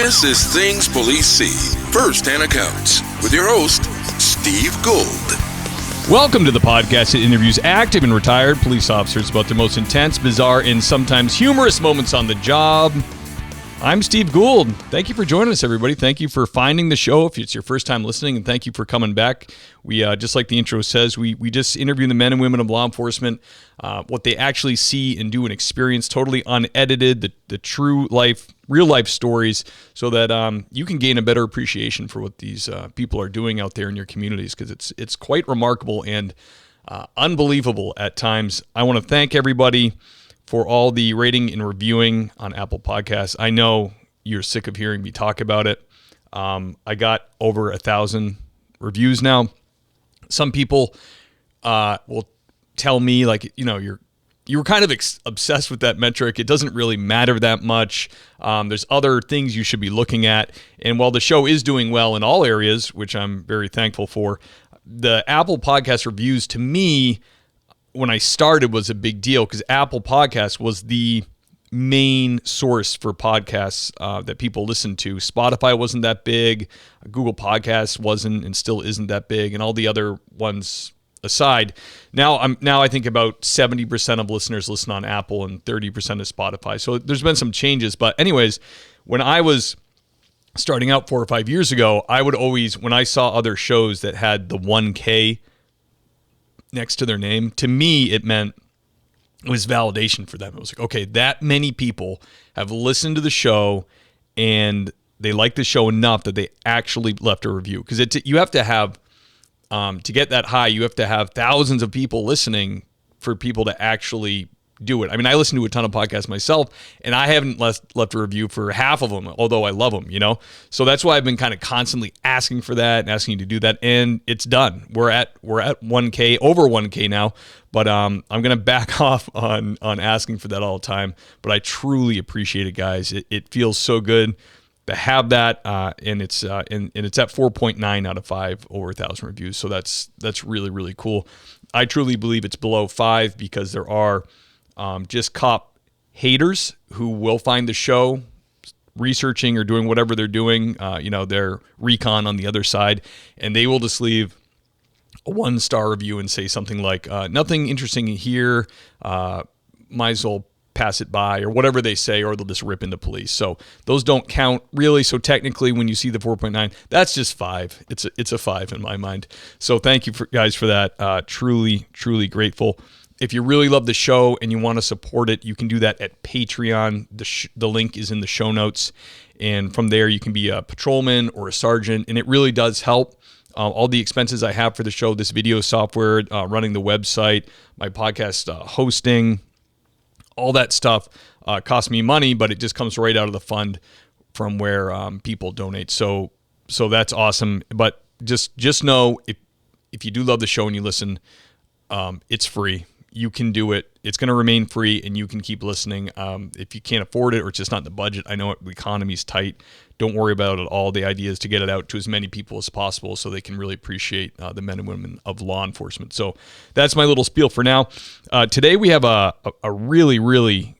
This is Things Police See, First-Hand Accounts, with your host, Steve Gould. Welcome to the podcast that interviews active and retired police officers about their most intense, bizarre, and sometimes humorous moments on the job. I'm Steve Gould. Thank you for joining us, everybody. Thank you for finding the show if it's your first time listening, and thank you for coming back. We, just like the intro says, we just interview the men and women of law enforcement, what they actually see and do and experience, totally unedited, the true life, real life stories, so that you can gain a better appreciation for what these people are doing out there in your communities, because it's quite remarkable and unbelievable at times. I want to thank everybody for all the rating and reviewing on Apple Podcasts. I know you're sick of hearing me talk about it. I got over 1,000 reviews now. Some people will tell me, like, you were kind of obsessed with that metric. It doesn't really matter that much. There's other things you should be looking at. And while the show is doing well in all areas, which I'm very thankful for, the Apple Podcast reviews, to me, when I started, was a big deal, because Apple Podcasts was the main source for podcasts that people listen to. Spotify wasn't that big. Google Podcasts wasn't and still isn't that big, and all the other ones aside. Now I think about 70% of listeners listen on Apple and 30% is Spotify. So there's been some changes. But anyways, when I was starting out 4 or 5 years ago, I would always, when I saw other shows that had the 1K next to their name, to me, it meant it was validation for them. It was like, okay, that many people have listened to the show and they like the show enough that they actually left a review. Because you have to have, to get that high, you have to have thousands of people listening for people to actually do it. I mean, I listen to a ton of podcasts myself, and I haven't left a review for half of them, although I love them, So that's why I've been kind of constantly asking for that and asking you to do that, and it's done. We're at 1K, over 1K now, but I'm going to back off on asking for that all the time. But I truly appreciate it, guys. It feels so good to have that, and it's at 4.9 out of 5 over 1,000 reviews. So that's really, really cool. I truly believe it's below 5 because there are just cop haters who will find the show researching or doing whatever they're doing, their recon on the other side, and they will just leave a 1-star review and say something like, nothing interesting here, might as well pass it by, or whatever they say, or they'll just rip into police. So those don't count really. So technically, when you see the 4.9, that's just 5. It's a 5 in my mind. So thank you guys for that. Truly, truly grateful. If you really love the show and you want to support it, you can do that at Patreon. The link is in the show notes. And from there, you can be a patrolman or a sergeant. And it really does help. All the expenses I have for the show, this video software, running the website, my podcast hosting, all that stuff costs me money, but it just comes right out of the fund from where people donate. So that's awesome. But just know, if you do love the show and you listen, it's free. You can do it. It's going to remain free, and you can keep listening. If you can't afford it or it's just not in the budget, I know the economy's tight. Don't worry about it at all. The idea is to get it out to as many people as possible so they can really appreciate the men and women of law enforcement. So that's my little spiel for now. Today we have a really, really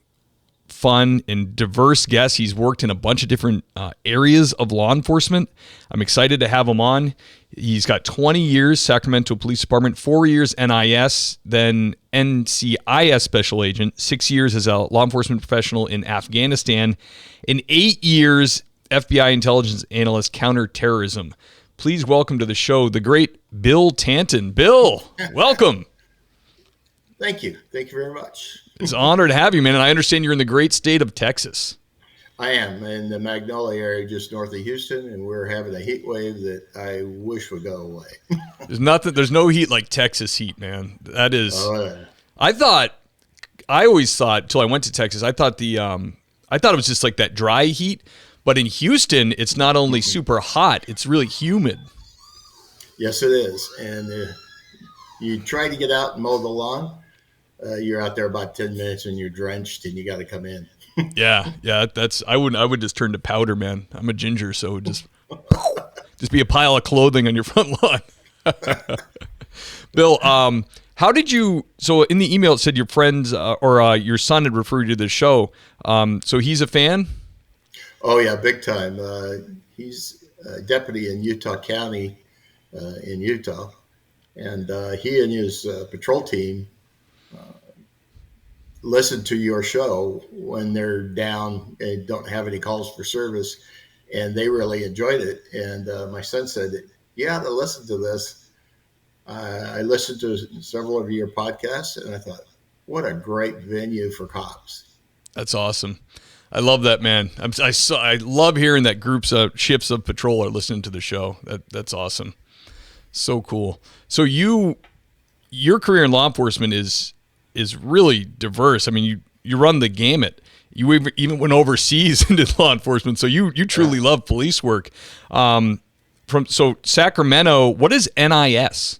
fun and diverse guest. He's worked in a bunch of different areas of law enforcement. I'm excited to have him on. He's got 20 years Sacramento Police Department, 4 years NIS, then NCIS Special Agent, 6 years as a law enforcement professional in Afghanistan, and 8 years FBI Intelligence Analyst Counterterrorism. Please welcome to the show the great Bill Tanton. Bill, welcome. Thank you. Thank you very much. It's an honor to have you, man. And I understand you're in the great state of Texas. I am in the Magnolia area just north of Houston, and we're having a heat wave that I wish would go away. There's no heat like Texas heat, man. That is, yeah. I always thought, till I went to Texas, I thought it was just like that dry heat. But in Houston, it's not only super hot, it's really humid. Yes, it is. And you try to get out and mow the lawn. You're out there about 10 minutes and you're drenched and you got to come in. Yeah. I would just turn to powder, man. I'm a ginger, so it would just be a pile of clothing on your front lawn. Bill, how did you, so in the email it said your friends or your son had referred you to the show. So he's a fan? Oh yeah, big time. He's a deputy in Utah County in Utah, and he and his patrol team listen to your show when they're down and don't have any calls for service, and they really enjoyed it. And my son said, "Yeah, to listen to this." I listened to several of your podcasts, and I thought, "What a great venue for cops." That's awesome. I love that, man. I love hearing that groups of shifts of patrol are listening to the show. That's awesome. So cool. So your career in law enforcement is really diverse. I mean, you run the gamut. You even went overseas into law enforcement. So you truly love police work. So Sacramento, what is NIS?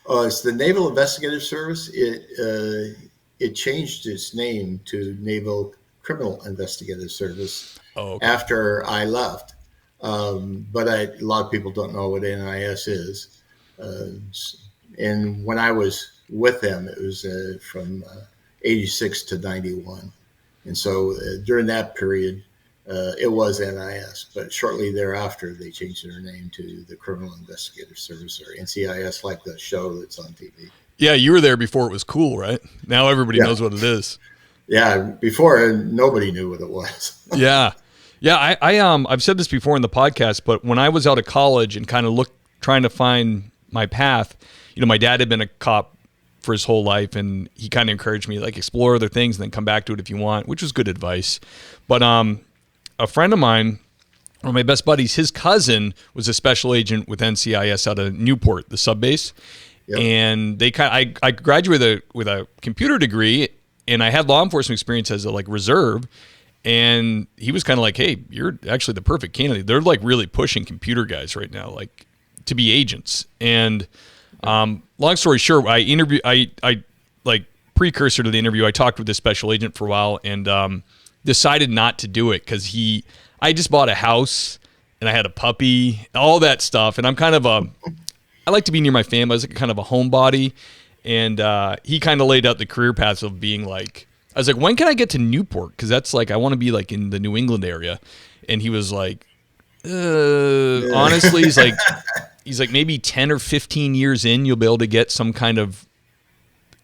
It's the Naval Investigative Service. It changed its name to Naval Criminal Investigative Service after I left. But a lot of people don't know what NIS is. And when I was with them, it was from 86 to 91. And so during that period, it was NIS. But shortly thereafter, they changed their name to the Criminal Investigative Service, or NCIS, like the show that's on TV. Yeah, you were there before it was cool, right? Now everybody knows what it is. Yeah, before nobody knew what it was. Yeah. I've said this before in the podcast, but when I was out of college and kind of trying to find my path, my dad had been a cop for his whole life, and he kind of encouraged me, like, explore other things and then come back to it if you want, which was good advice. But a friend of mine, one of my best buddies, his cousin was a special agent with NCIS out of Newport, the sub base. Yep. And I graduated with a computer degree, and I had law enforcement experience as a reserve. And he was kind of like, "Hey, you're actually the perfect candidate." They're really pushing computer guys right now, to be agents. And long story short, I precursor to the interview, I talked with this special agent for a while and decided not to do it because I just bought a house and I had a puppy, all that stuff. And I'm kind of I like to be near my family. I was kind of a homebody. And he kind of laid out the career path of being I was like, when can I get to Newport? Because that's I want to be in the New England area. And he was like, honestly, he's like maybe 10 or 15 years in, you'll be able to get some kind of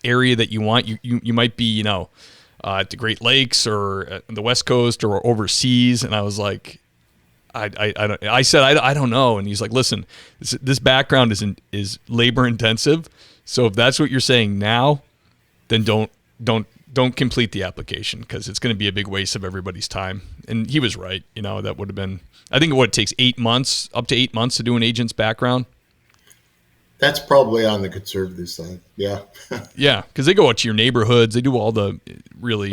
area that you want. You might be, at the Great Lakes or at the West Coast or overseas. And I was like, I said, I don't know. And he's like, listen, this background is labor intensive. So if that's what you're saying now, then don't complete the application because it's going to be a big waste of everybody's time. And he was right. That would have been, I think it takes 8 months, up to 8 months to do an agent's background. That's probably on the conservative side. Yeah. Yeah. Because they go out to your neighborhoods. They do all the really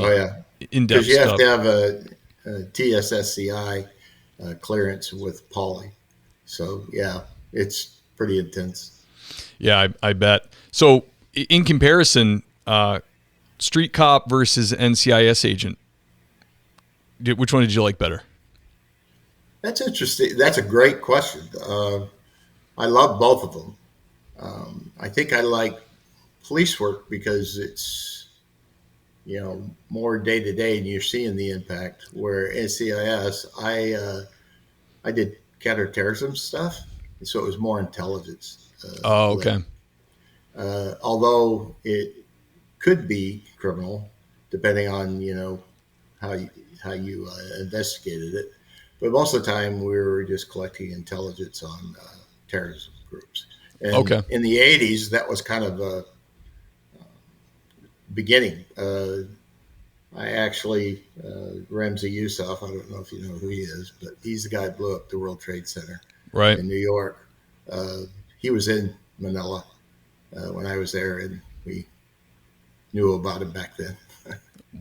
in-depth stuff. Because you have to have a TSSCI clearance with poly. So, yeah, it's pretty intense. Yeah, I bet. So, in comparison, street cop versus NCIS agent, which one did you like better? That's interesting. That's a great question. I love both of them. I think I like police work because it's, more day to day and you're seeing the impact. Where NCIS, I did counterterrorism stuff, so it was more intelligence. Okay. Although it could be criminal, depending on how you investigated it. But most of the time, we were just collecting intelligence on terrorism groups. And in the 80s, that was kind of a beginning. I actually, Ramzi Yousef, I don't know if you know who he is, but he's the guy who blew up the World Trade Center in New York. He was in Manila when I was there, and we knew about him back then.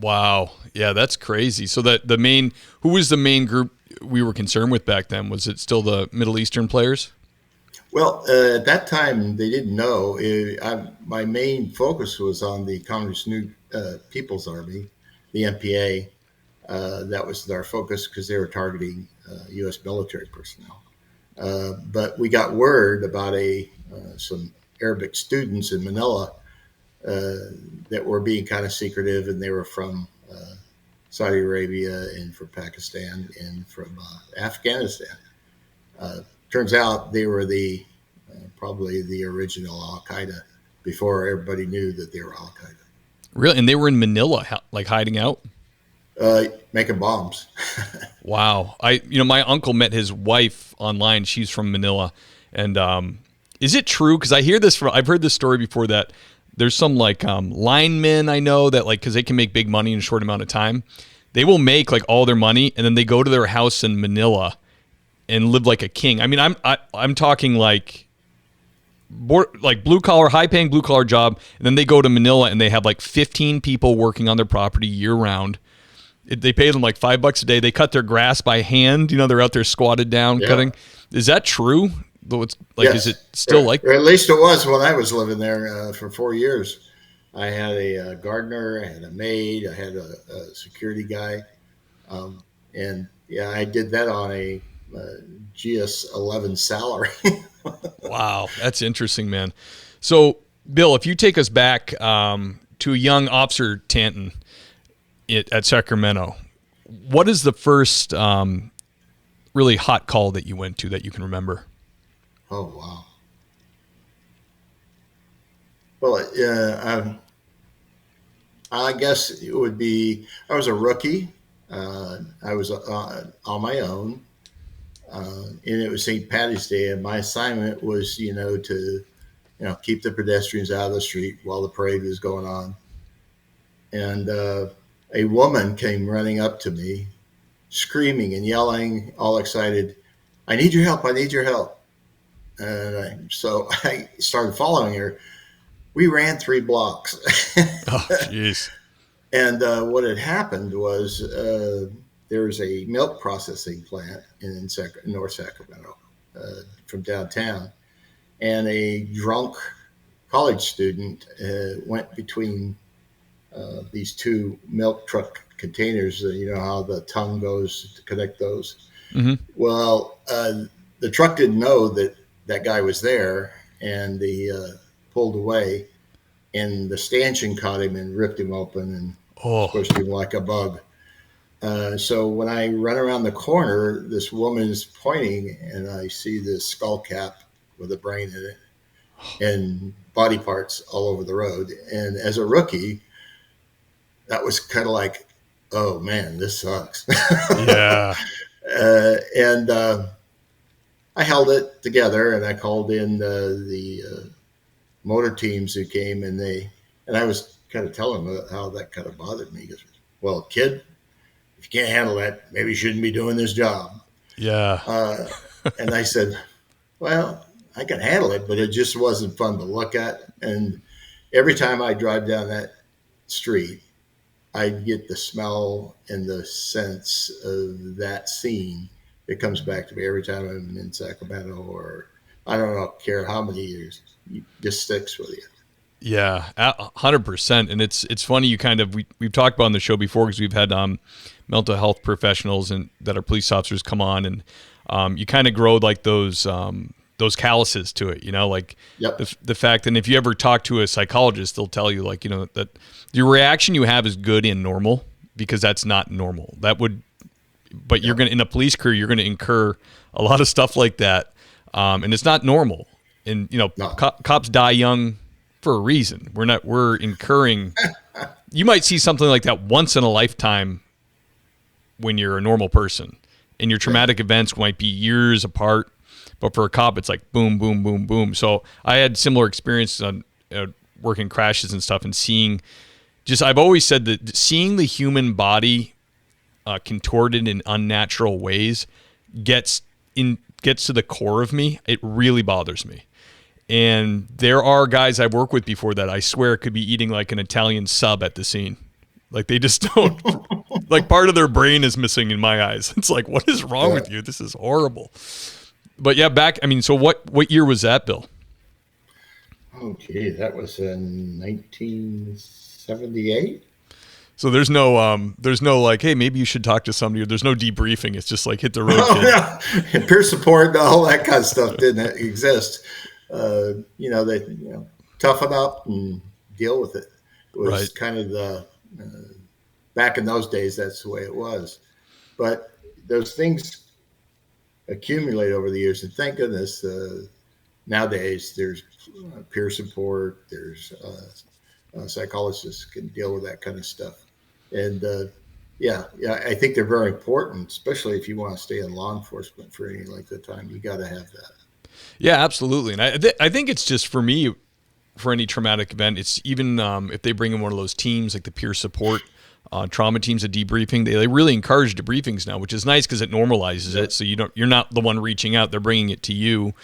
Wow. Yeah, that's crazy. So who was the main group we were concerned with back then? Was it still the Middle Eastern players? Well, at that time, they didn't know. My main focus was on the Congress New People's Army, the MPA. That was our focus because they were targeting U.S. military personnel. But we got word about some Arabic students in Manila that were being kind of secretive, and they were from Saudi Arabia and from Pakistan and from Afghanistan. Turns out they were probably the original Al Qaeda before everybody knew that they were Al Qaeda. Really? And they were in Manila, like hiding out? Making bombs. Wow. My uncle met his wife online. She's from Manila. And is it true? Because I've heard this story before that there's some like linemen I know that like, because they can make big money in a short amount of time, they will make like all their money and then they go to their house in Manila and live like a king. I mean, I'm talking like blue collar, high paying blue collar job, and then they go to Manila and they have like 15 people working on their property year round. They pay them like $5 a day. They cut their grass by hand. They're out there squatted down cutting. Is that true? Though it's like, yes. Is it still like? Or at least it was when I was living there for 4 years. I had a gardener, I had a maid, I had a security guy, and I did that on a GS-11 salary. Wow, that's interesting, man. So, Bill, if you take us back to a young officer, Tanton, at Sacramento, what is the first really hot call that you went to that you can remember? Oh, wow. Well, I guess it would be, I was a rookie. I was on my own. And it was St. Patty's Day, and my assignment was, to, keep the pedestrians out of the street while the parade was going on. And a woman came running up to me, screaming and yelling, all excited, "I need your help! I need your help!" And so I started following her. We ran 3 blocks. Oh, jeez. And what had happened was there was a milk processing plant in North Sacramento from downtown, and a drunk college student went between these 2 milk truck containers. You know how the tongue goes to connect those. Mm-hmm. Well, the truck didn't know that guy was there, and he pulled away, and the stanchion caught him and ripped him open and pushed him like a bug. So when I run around the corner, this woman is pointing, and I see this skull cap with a brain in it and body parts all over the road. And as a rookie, that was kind of like, oh man, this sucks. Yeah. And I held it together, and I called in the motor teams who came, and I was kind of telling them how that kind of bothered me. He goes, "Well, kid, if you can't handle that, maybe you shouldn't be doing this job." Yeah. And I said, "Well, I can handle it, but it just wasn't fun to look at." And every time I drive down that street, I get the smell and the sense of that scene. It comes back to me every time I'm in Sacramento, or I don't care how many years. It just sticks with you. Yeah, 100%. And it's funny, we've talked about on the show before, because we've had mental health professionals and that are police officers come on, and you kind of grow like those calluses to it, like yep. the fact that if you ever talk to a psychologist, they'll tell you that your reaction you have is good and normal, because that's not normal. But you're going to, in a police career, you're going to incur a lot of stuff like that. And it's not normal. And, No. Cops die young for a reason. We're incurring, you might see something like that once in a lifetime when you're a normal person, and your traumatic events might be years apart, but for a cop, it's like boom, boom, boom, boom. So I had similar experiences on working crashes and stuff, and I've always said that seeing the human body contorted in unnatural ways gets to the core of me. It really bothers me. And there are guys I've worked with before that I swear could be eating like an Italian sub at the scene. Like they just don't, like part of their brain is missing in my eyes. It's like, what is wrong with you? This is horrible. But yeah, so what year was that, Bill? Oh, gee, that was in 1978. So there's no like, hey, maybe you should talk to somebody, or there's no debriefing. It's just like hit the road. Oh, yeah. Peer support, all that kind of stuff didn't exist. They toughen up and deal with it. It was kind of the back in those days, that's the way it was. But those things accumulate over the years, and thank goodness nowadays there's peer support, there's psychologists can deal with that kind of stuff, and yeah, I think they're very important, especially if you want to stay in law enforcement for any length of time. You got to have that. Yeah, absolutely. And I think it's just for me, for any traumatic event, it's even if they bring in one of those teams like the peer support trauma teams, a debriefing, they really encourage debriefings now, which is nice because it normalizes it. So you're not the one reaching out; they're bringing it to you.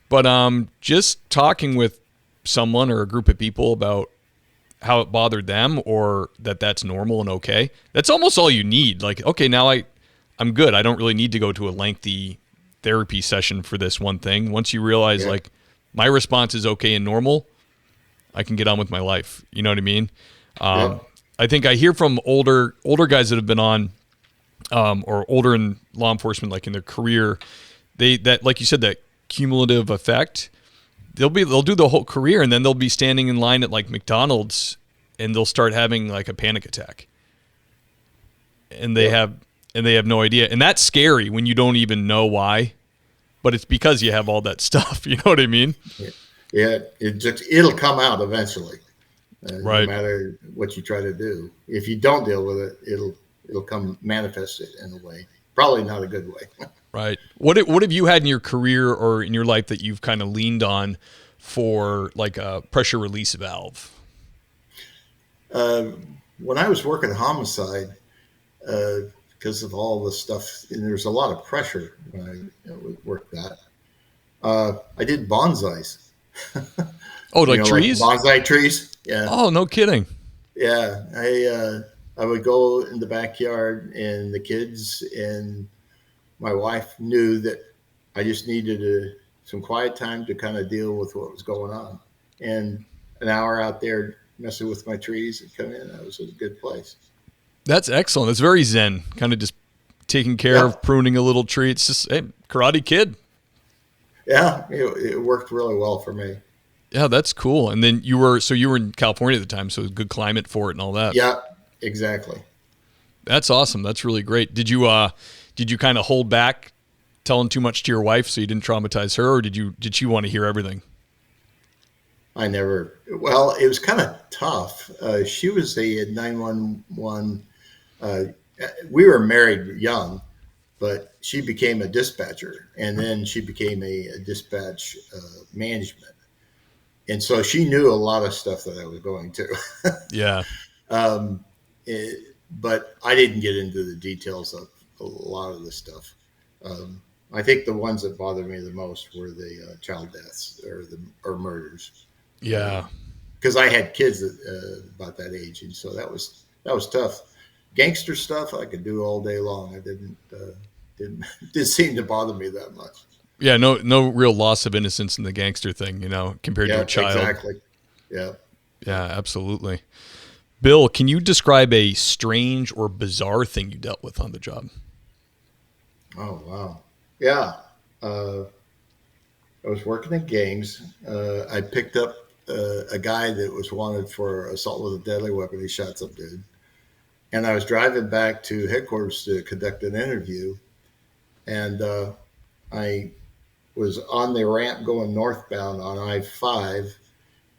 But just talking with someone or a group of people about how it bothered them, or that's normal and okay. That's almost all you need. Like, okay, now I'm good. I don't really need to go to a lengthy therapy session for this one thing. Once you realize like my response is okay and normal, I can get on with my life. You know what I mean? I think I hear from older guys that have been on, or older in law enforcement, like in their career, that like you said, that cumulative effect. They'll do the whole career, and then they'll be standing in line at like McDonald's, and they'll start having like a panic attack, and they have no idea, and that's scary when you don't even know why, but it's because you have all that stuff. You know what I mean? Yeah, it'll come out eventually, right? No matter what you try to do. If you don't deal with it, it'll come manifest it in a way, probably not a good way. Right. What have you had in your career or in your life that you've kind of leaned on for like a pressure release valve? When I was working homicide, because of all the stuff, and there's a lot of pressure when I worked that, I did bonsais. Oh, like trees? Like bonsai trees. Yeah. Oh, no kidding. Yeah. I would go in the backyard, and the kids and my wife knew that I just needed some quiet time to kind of deal with what was going on. And an hour out there messing with my trees and come in, that was a good place. That's excellent. It's very zen, kind of just taking care of pruning a little tree. It's just, hey, Karate Kid. Yeah, it worked really well for me. Yeah, that's cool. And then you were in California at the time, so it was good climate for it and all that. Yeah, exactly. That's awesome. That's really great. Did you kind of hold back telling too much to your wife so you didn't traumatize her, or did she want to hear everything? Well, it was kind of tough. She was a 911. We were married young, but she became a dispatcher, and then she became a dispatch management. And so she knew a lot of stuff that I was going to. Yeah. But I didn't get into the details of a lot of the stuff. I think the ones that bothered me the most were the child deaths or murders. Yeah. Because I had kids about that age, and so that was tough. Gangster stuff I could do all day long. I didn't seem to bother me that much. Yeah, no real loss of innocence in the gangster thing, compared to a child. Exactly. Yeah. Yeah, absolutely. Bill, can you describe a strange or bizarre thing you dealt with on the job? Oh, wow. Yeah. I was working in gangs. I picked up a guy that was wanted for assault with a deadly weapon. He shot some dude. And I was driving back to headquarters to conduct an interview. And I was on the ramp going northbound on I-5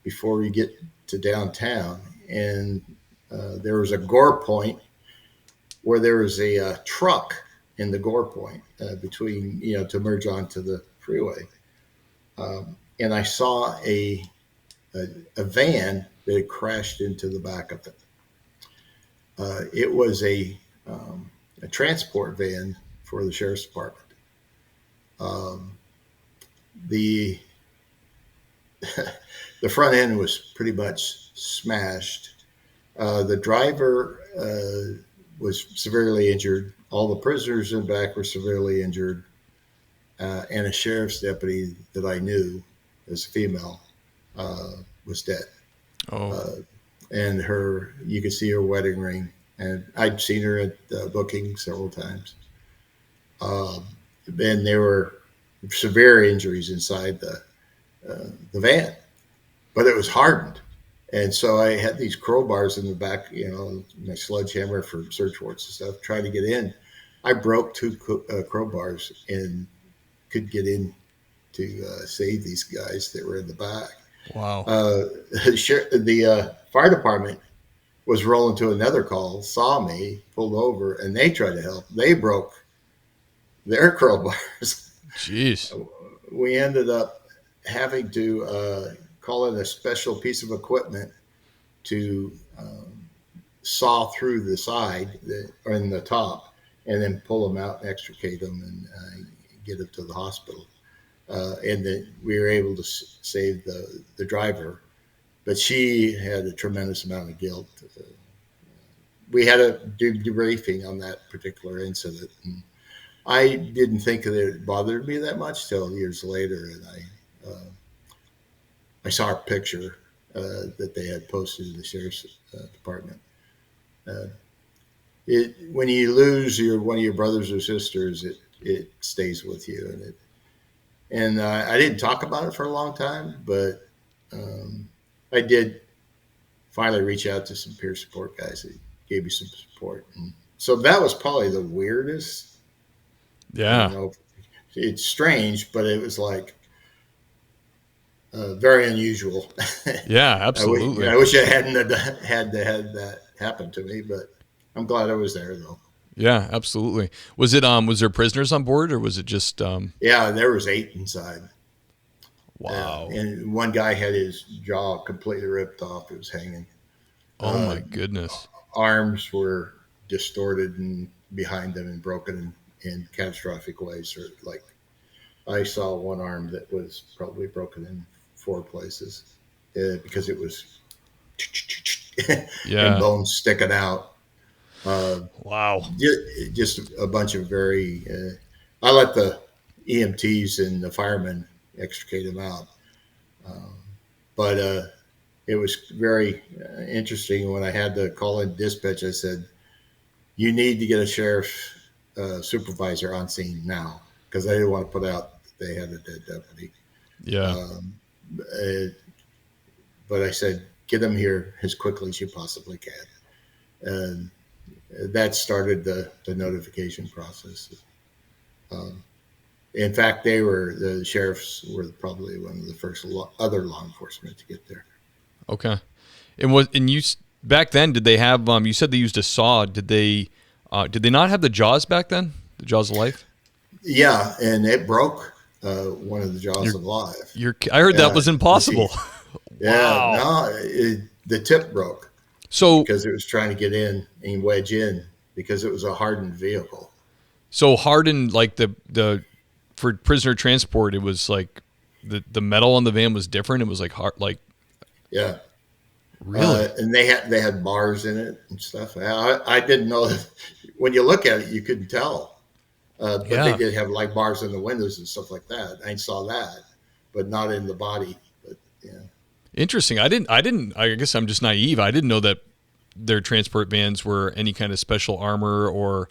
before we get to downtown. And there was a gore point where there was a truck in the gore point between, to merge onto the freeway. And I saw a van that had crashed into the back of it. It was a transport van for the sheriff's department. The front end was pretty much smashed. The driver was severely injured. All the prisoners in the back were severely injured. And a sheriff's deputy that I knew as a female was dead. Oh. And you could see her wedding ring. And I'd seen her at booking several times. And there were severe injuries inside the van, but it was hardened. And so I had these crowbars in the back, my sledgehammer for search warrants and stuff, trying to get in. I broke two crowbars and could get in to save these guys that were in the back. Wow. The fire department was rolling to another call, saw me, pulled over, and they tried to help. They broke their crowbars. Jeez. We ended up having to call in a special piece of equipment to saw through the side or in the top, and then pull them out and extricate them and get them to the hospital. And then we were able to save the driver, but she had a tremendous amount of guilt. We had a debriefing on that particular incident, and I didn't think that it bothered me that much till years later, and I saw a picture that they had posted in the sheriff's department. When you lose one of your brothers or sisters, it stays with you, and I didn't talk about it for a long time, but I did finally reach out to some peer support guys that gave me some support, and so that was probably the weirdest. Yeah, it's strange, but it was like very unusual. Yeah, absolutely. I wish I hadn't had that happen to me, but I'm glad I was there though. Yeah, absolutely. Was there prisoners on board, or was it just? Yeah, there was 8 inside. Wow. And one guy had his jaw completely ripped off. It was hanging. Oh my goodness. Arms were distorted and behind them and broken in catastrophic ways. Or like I saw one arm that was probably broken in 4 places because it was and bones sticking out. Wow. Just a bunch of very. I let the EMTs and the firemen extricate him out, but it was very interesting when I had to call in dispatch. I said, "You need to get a sheriff supervisor on scene now," because I didn't want to put out that they had a dead deputy. Yeah. But I said, "Get him here as quickly as you possibly can," and that started the notification process. In fact, the sheriffs were probably one of the first other law enforcement to get there. Okay. And you back then, did they have? You said they used a saw. Did they not have the jaws back then? The jaws of life. Yeah, and it broke one of the jaws of life. I heard that was impossible. Yeah, wow. No, the tip broke. So because it was trying to get in and wedge in because it was a hardened vehicle. So hardened, like the for prisoner transport, it was like the metal on the van was different. It was like hard, like yeah, really. And they had bars in it and stuff. I didn't know that. When you look at it, you couldn't tell. But they did have like bars in the windows and stuff like that. I saw that, but not in the body. But yeah. Interesting. I guess I'm just naive. I didn't know that their transport vans were any kind of special armor or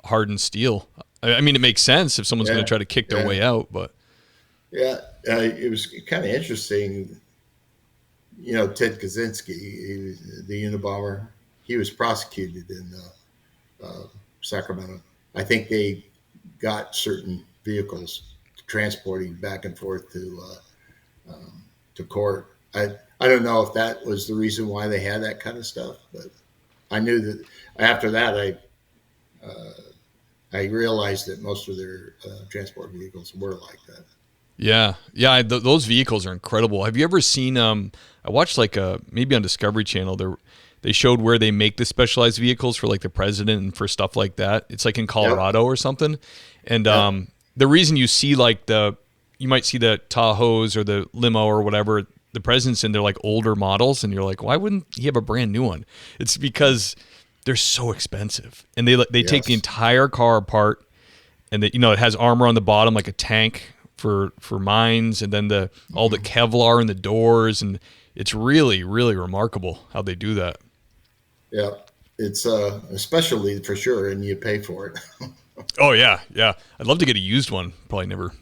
hardened steel. I mean, it makes sense if someone's going to try to kick their way out, but yeah, it was kind of interesting. Ted Kaczynski, the Unabomber, he was prosecuted in Sacramento. I think they got certain vehicles transporting back and forth to court. I don't know if that was the reason why they had that kind of stuff, but I knew that after that I realized that most of their transport vehicles were like that. Yeah. Those vehicles are incredible. Have you ever seen? I watched maybe on Discovery Channel. They showed where they make the specialized vehicles for like the president and for stuff like that. It's like in Colorado or something. And the reason you see you might see the Tahoes or the limo or whatever the president's in, they're like older models, and you're like, why wouldn't he have a brand new one? It's because they're so expensive, and they take the entire car apart, and it has armor on the bottom like a tank for mines, and then all the Kevlar in the doors, and it's really, really remarkable how they do that. Yeah, it's a specialty for sure, and you pay for it. Oh yeah. I'd love to get a used one. Probably never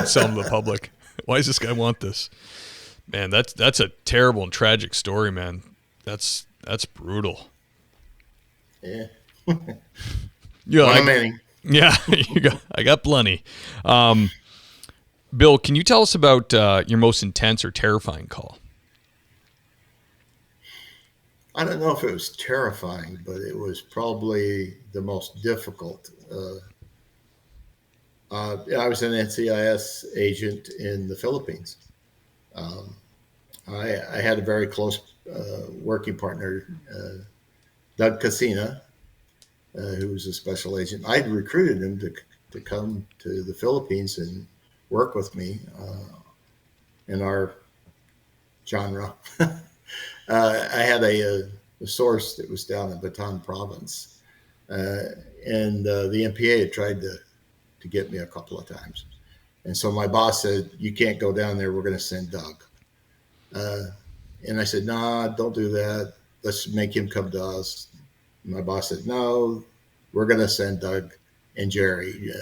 sell them to the public. Why does this guy want this? Man, that's a terrible and tragic story, man. That's brutal. Yeah. Yeah, One of many. Yeah, I got plenty. Bill, can you tell us about your most intense or terrifying call? I don't know if it was terrifying, but it was probably the most difficult. I was an NCIS agent in the Philippines. Um, I had a very close working partner, Doug Casina, who was a special agent. I'd recruited him to come to the Philippines and work with me in our genre. I had a source that was down in Bataan province, and the MPA had tried to get me a couple of times. And so my boss said, "You can't go down there. We're going to send Doug." And I said, "Nah, don't do that. Let's make him come to us." My boss said, "No, we're going to send Doug and Jerry."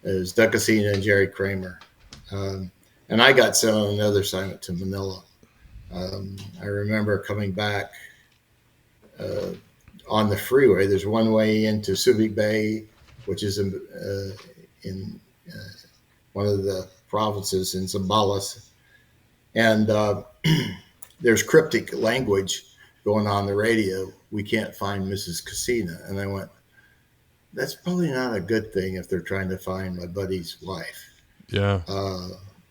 It was Doug Casina and Jerry Kramer. And I got sent on another assignment to Manila. I remember coming back on the freeway. There's one way into Subic Bay, which is in one of the provinces in Zambales. And there's cryptic language going on the radio. "We can't find Mrs. Casina." And I went, that's probably not a good thing if they're trying to find my buddy's wife. Yeah.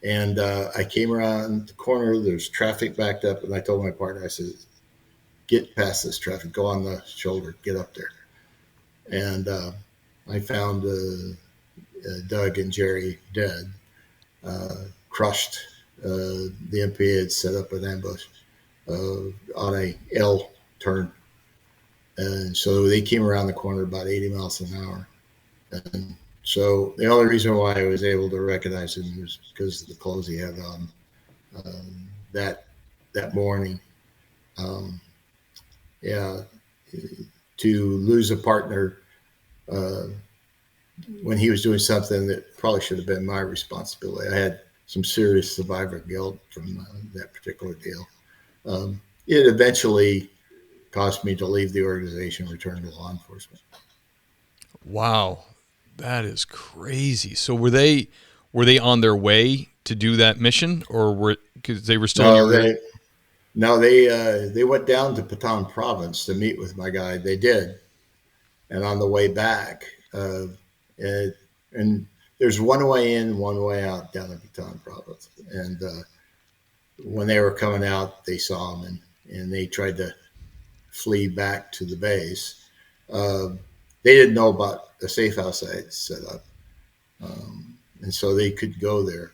And I came around the corner. There's traffic backed up. And I told my partner, I said, "Get past this traffic. Go on the shoulder. Get up there." And I found Doug and Jerry dead, crushed. The MPA had set up an ambush on a L turn. And so they came around the corner about 80 miles an hour. And so the only reason why I was able to recognize him was because of the clothes he had on that morning. To lose a partner when he was doing something that probably should have been my responsibility. I had some serious survivor guilt from that particular deal. It eventually caused me to leave the organization and return to law enforcement. Wow, that is crazy. So were they on their way to do that mission, or because they were still? They went down to Patron province to meet with my guy. They did, and on the way back, and there's one way in, one way out down in Patron province. And when they were coming out, they saw him, and they tried to flee back to the base. They didn't know about the safe house I had set up, and so they could go there.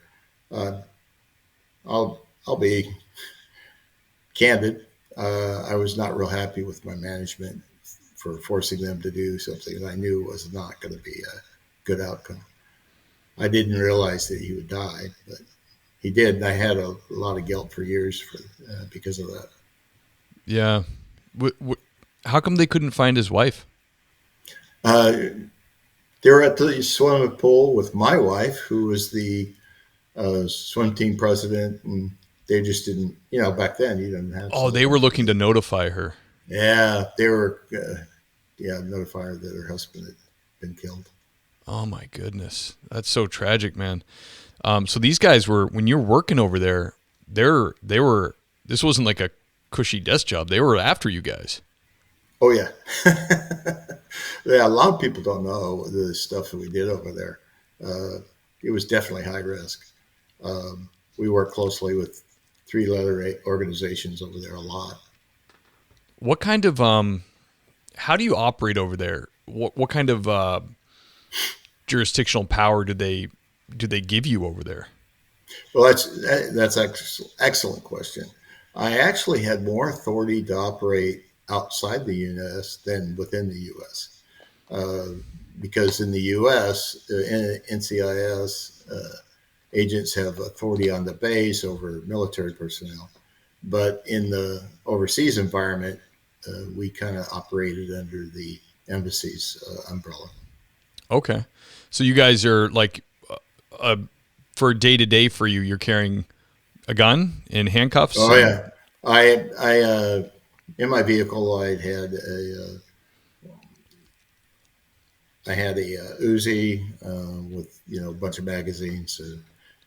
I'll be candid. I was not real happy with my management for forcing them to do something that I knew was not going to be a good outcome. I didn't realize that he would die, but he did. And I had a lot of guilt for years because of that. Yeah. How come they couldn't find his wife? They were at the swimming pool with my wife, who was the swim team president, and they just didn't, back then you didn't have. Oh, they were looking to notify her. Yeah, they were, notify her that her husband had been killed. Oh my goodness, that's so tragic, man. So these guys were, when you're working over there, they were. This wasn't like a cushy desk job. They were after you guys. Oh yeah, yeah. A lot of people don't know the stuff that we did over there. It was definitely high risk. We worked closely with 3-letter organizations over there a lot. What kind of how do you operate over there? What kind of jurisdictional power do they give you over there? Well, that's excellent question. I actually had more authority to operate outside the U.S. than within the U.S. Because in the U.S., NCIS agents have authority on the base over military personnel. But in the overseas environment, we kind of operated under the embassy's umbrella. Okay. So you guys are like, for day to day for you, you're carrying a gun in handcuffs? Oh yeah, I in my vehicle I had a Uzi with a bunch of magazines,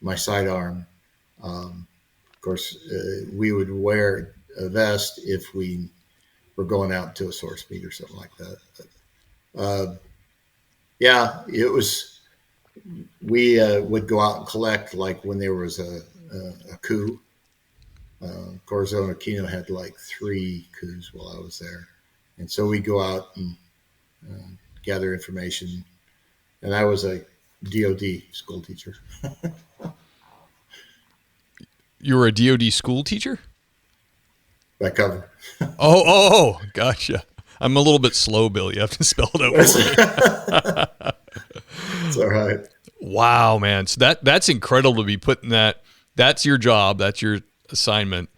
my sidearm. Of course, we would wear a vest if we were going out to a source meet or something like that. But, yeah, it was. We would go out and collect like when there was a coup. Corazon Aquino had like 3 coups while I was there, and so we go out and gather information. And I was a DoD school teacher. You were a DoD school teacher? By cover. Gotcha. I'm a little bit slow, Bill. You have to spell it out for me. It's all right. Wow, man. So that's incredible to be putting that. That's your job. That's your assignment.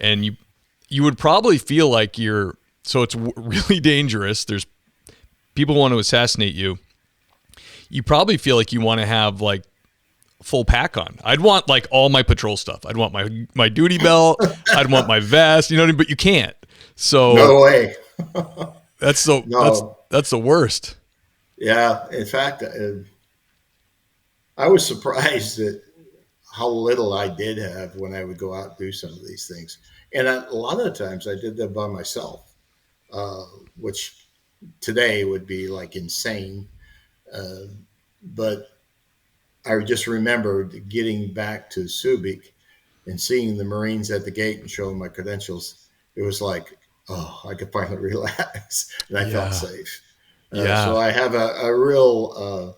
And you would probably feel like so it's really dangerous. There's people want to assassinate you. You probably feel like you want to have like full pack on. I'd want like all my patrol stuff. I'd want my duty belt. I'd want my vest, but you can't. So no way. That's the worst. Yeah. In fact, I was surprised at how little I did have when I would go out and do some of these things. And a lot of the times I did them by myself, which today would be like insane. But I just remembered getting back to Subic and seeing the Marines at the gate and showing my credentials. It was like, oh, I could finally relax, and I felt safe. So I have a real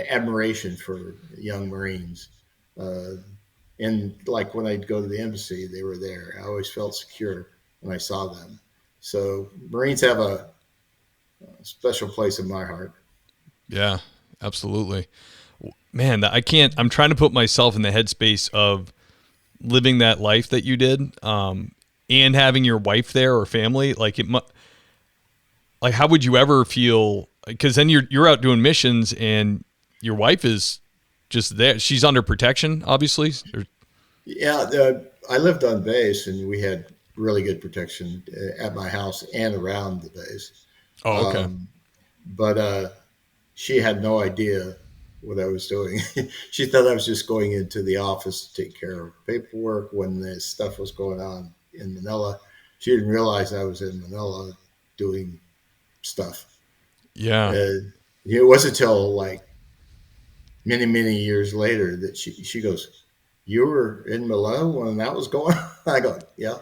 admiration for young Marines. And like when I'd go to the embassy, they were there. I always felt secure when I saw them. So Marines have a special place in my heart. Yeah, absolutely. Man, I'm trying to put myself in the headspace of living that life that you did, and having your wife there or family. Like how would you ever feel? Because then you're out doing missions and your wife is just there. She's under protection, obviously. Yeah, I lived on base and we had really good protection at my house and around the base. Oh, okay. But she had no idea what I was doing. She thought I was just going into the office to take care of paperwork when this stuff was going on in Manila. She didn't realize I was in Manila doing stuff. Yeah. It wasn't until like many, many years later that she goes, "You were in Manila when that was going on?" I go, "Yeah."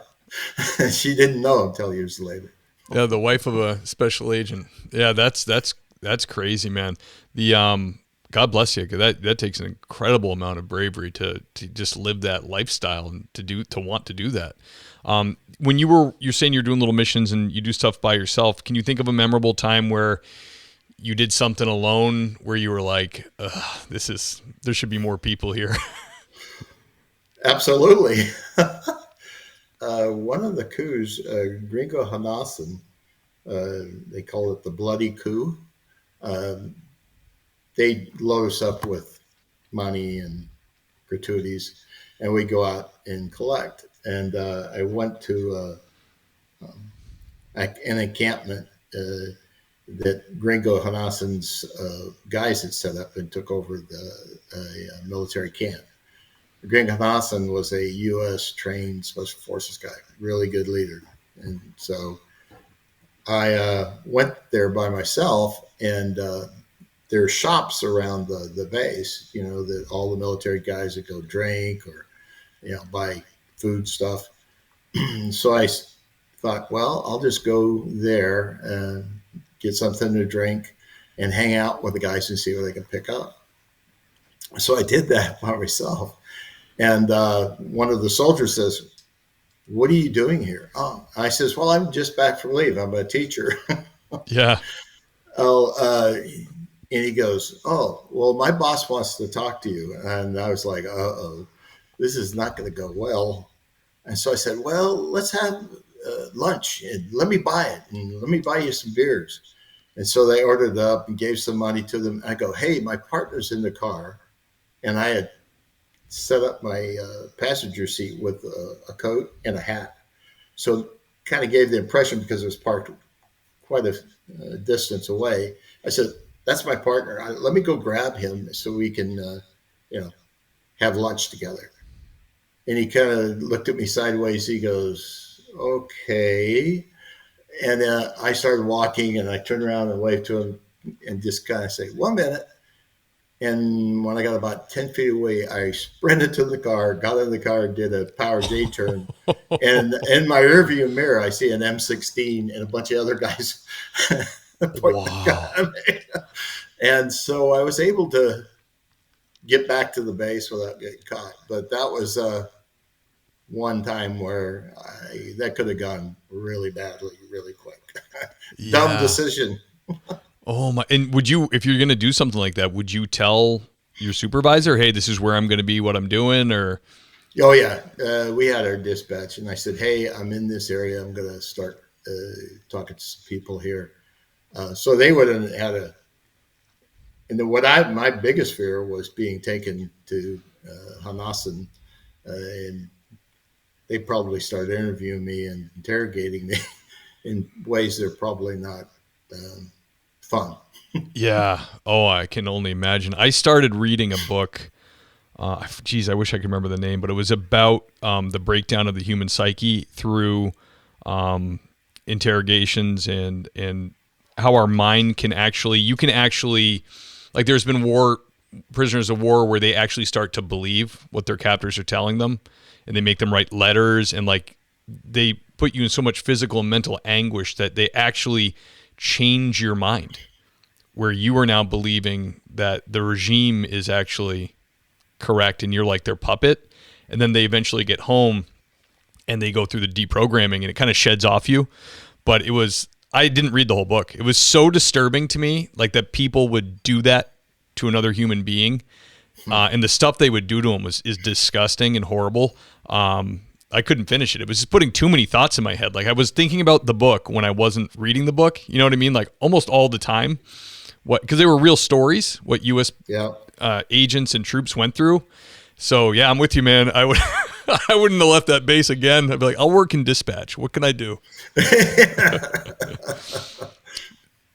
She didn't know until years later. Yeah, the wife of a special agent. Yeah, that's crazy, man. The God bless you. 'Cause that takes an incredible amount of bravery to just live that lifestyle and to want to do that. When you're saying you're doing little missions and you do stuff by yourself, can you think of a memorable time where you did something alone where you were like, there should be more people here? Absolutely. One of the coups, Gringo Hanasan, they call it the bloody coup. They load us up with money and gratuities, and we go out and collect. And I went to an encampment that Gringo Hanasan's guys had set up and took over the military camp. Gringo Hanasan was a U.S. trained Special Forces guy, really good leader. And so I went there by myself, and there are shops around the base, that all the military guys that go drink or, buy food stuff. So I thought, well, I'll just go there and get something to drink and hang out with the guys and see what I can pick up. So I did that by myself. And one of the soldiers says, "What are you doing here?" Oh, I says, "Well, I'm just back from leave. I'm a teacher." Yeah. And he goes, "Oh, well, my boss wants to talk to you." And I was like, "Uh-oh, this is not going to go well." And so I said, "Well, let's have lunch and let me buy it and let me buy you some beers." And so they ordered it up and gave some money to them. I go, "Hey, my partner's in the car." And I had set up my passenger seat with a coat and a hat. So kind of gave the impression, because it was parked quite a distance away. I said, "That's my partner. Let me go grab him so we can, have lunch together." And he kind of looked at me sideways. He goes, "Okay." And I started walking, and I turned around and waved to him and just kind of say, "1 minute." And when I got about 10 feet away, I sprinted to the car, got in the car, did a power J turn. And in my rearview mirror, I see an M16 and a bunch of other guys pointing the gun at me. And so I was able to get back to the base without getting caught. But that was one time where that could have gone really badly, really quick. Dumb decision. Oh my! And would you, if you're going to do something like that, would you tell your supervisor, "Hey, this is where I'm going to be, what I'm doing," or? Oh yeah, we had our dispatch, and I said, "Hey, I'm in this area. I'm going to start talking to some people here." So they would have had a. And my biggest fear was being taken to Hanasan, and they probably started interviewing me and interrogating me in ways that are probably not fun. Yeah. Oh, I can only imagine. I started reading a book. Geez, I wish I could remember the name, but it was about the breakdown of the human psyche through interrogations and how our mind can actually, like there's been prisoners of war where they actually start to believe what their captors are telling them, and they make them write letters, and like they put you in so much physical and mental anguish that they actually change your mind, where you are now believing that the regime is actually correct and you're like their puppet. And then they eventually get home and they go through the deprogramming, and it kind of sheds off you. But I didn't read the whole book. It was so disturbing to me, like that people would do that to another human being. And the stuff they would do to them is disgusting and horrible. I couldn't finish it. It was just putting too many thoughts in my head. Like I was thinking about the book when I wasn't reading the book. You know what I mean? Like almost all the time. Because they were real stories, what U.S. Agents and troops went through. So yeah, I'm with you, man. I wouldn't have left that base again. I'd be like, I'll work in dispatch. What can I do?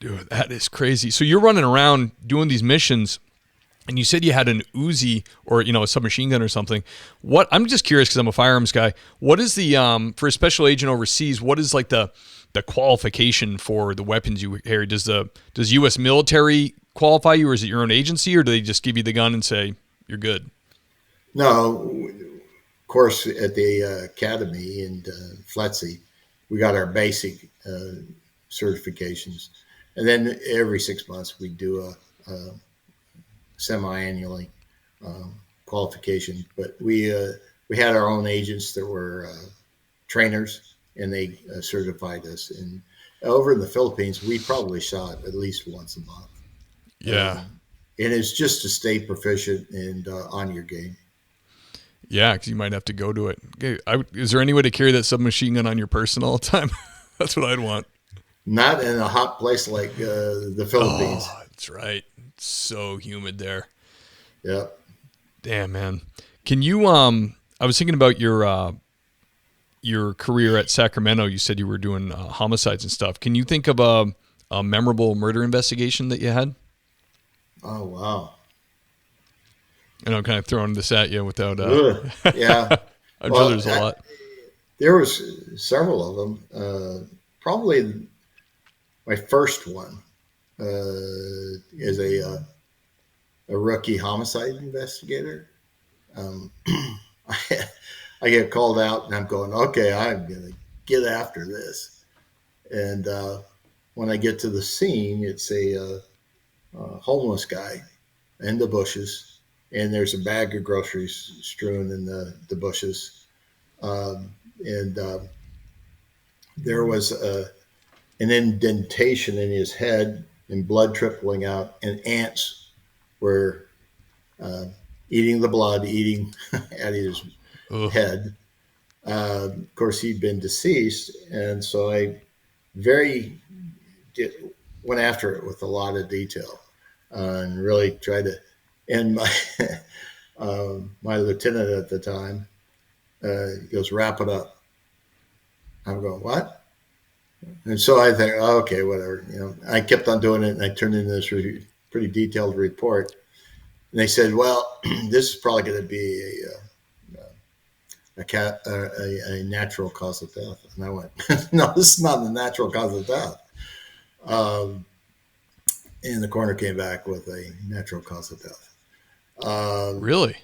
Dude, that is crazy. So you're running around doing these missions, and you said you had an Uzi or a submachine gun or something. What? I'm just curious because I'm a firearms guy. What is the for a special agent overseas? What is like the qualification for the weapons you carry? Does U.S. military qualify you, or is it your own agency, or do they just give you the gun and say you're good? No, of course, at the academy in FLETC, we got our basic certifications, and then every 6 months we do a semi-annually qualification. But we had our own agents that were trainers, and they certified us. And over in the Philippines, we probably shot at least once a month. Yeah. And it's just to stay proficient and on your game. Yeah, because you might have to go to it. Okay, is there any way to carry that submachine gun on your person all the time? That's what I'd want. Not in a hot place like the Philippines. Oh, that's right. It's so humid there. Yeah. Damn, man. Can you? I was thinking about your career at Sacramento. You said you were doing homicides and stuff. Can you think of a memorable murder investigation that you had? Oh wow. And I'm kind of throwing this at you without. Yeah. I'm sure there's a lot. There was several of them. Probably my first one is a rookie homicide investigator. I get called out, and I'm going, okay, I'm going to get after this. And when I get to the scene, it's a homeless guy in the bushes, and there's a bag of groceries strewn in the bushes. And there was an indentation in his head and blood trickling out, and ants were eating the blood, eating at his head. Of course, he'd been deceased, and so I went after it with a lot of detail and really tried to. And My lieutenant at the time, he goes, wrap it up. I'm going, what? And so I think, oh, okay, whatever. I kept on doing it, and I turned in this pretty detailed report. And they said, well, this is probably going to be a natural cause of death. And I went, no, this is not a natural cause of death. And the coroner came back with a natural cause of death. Really?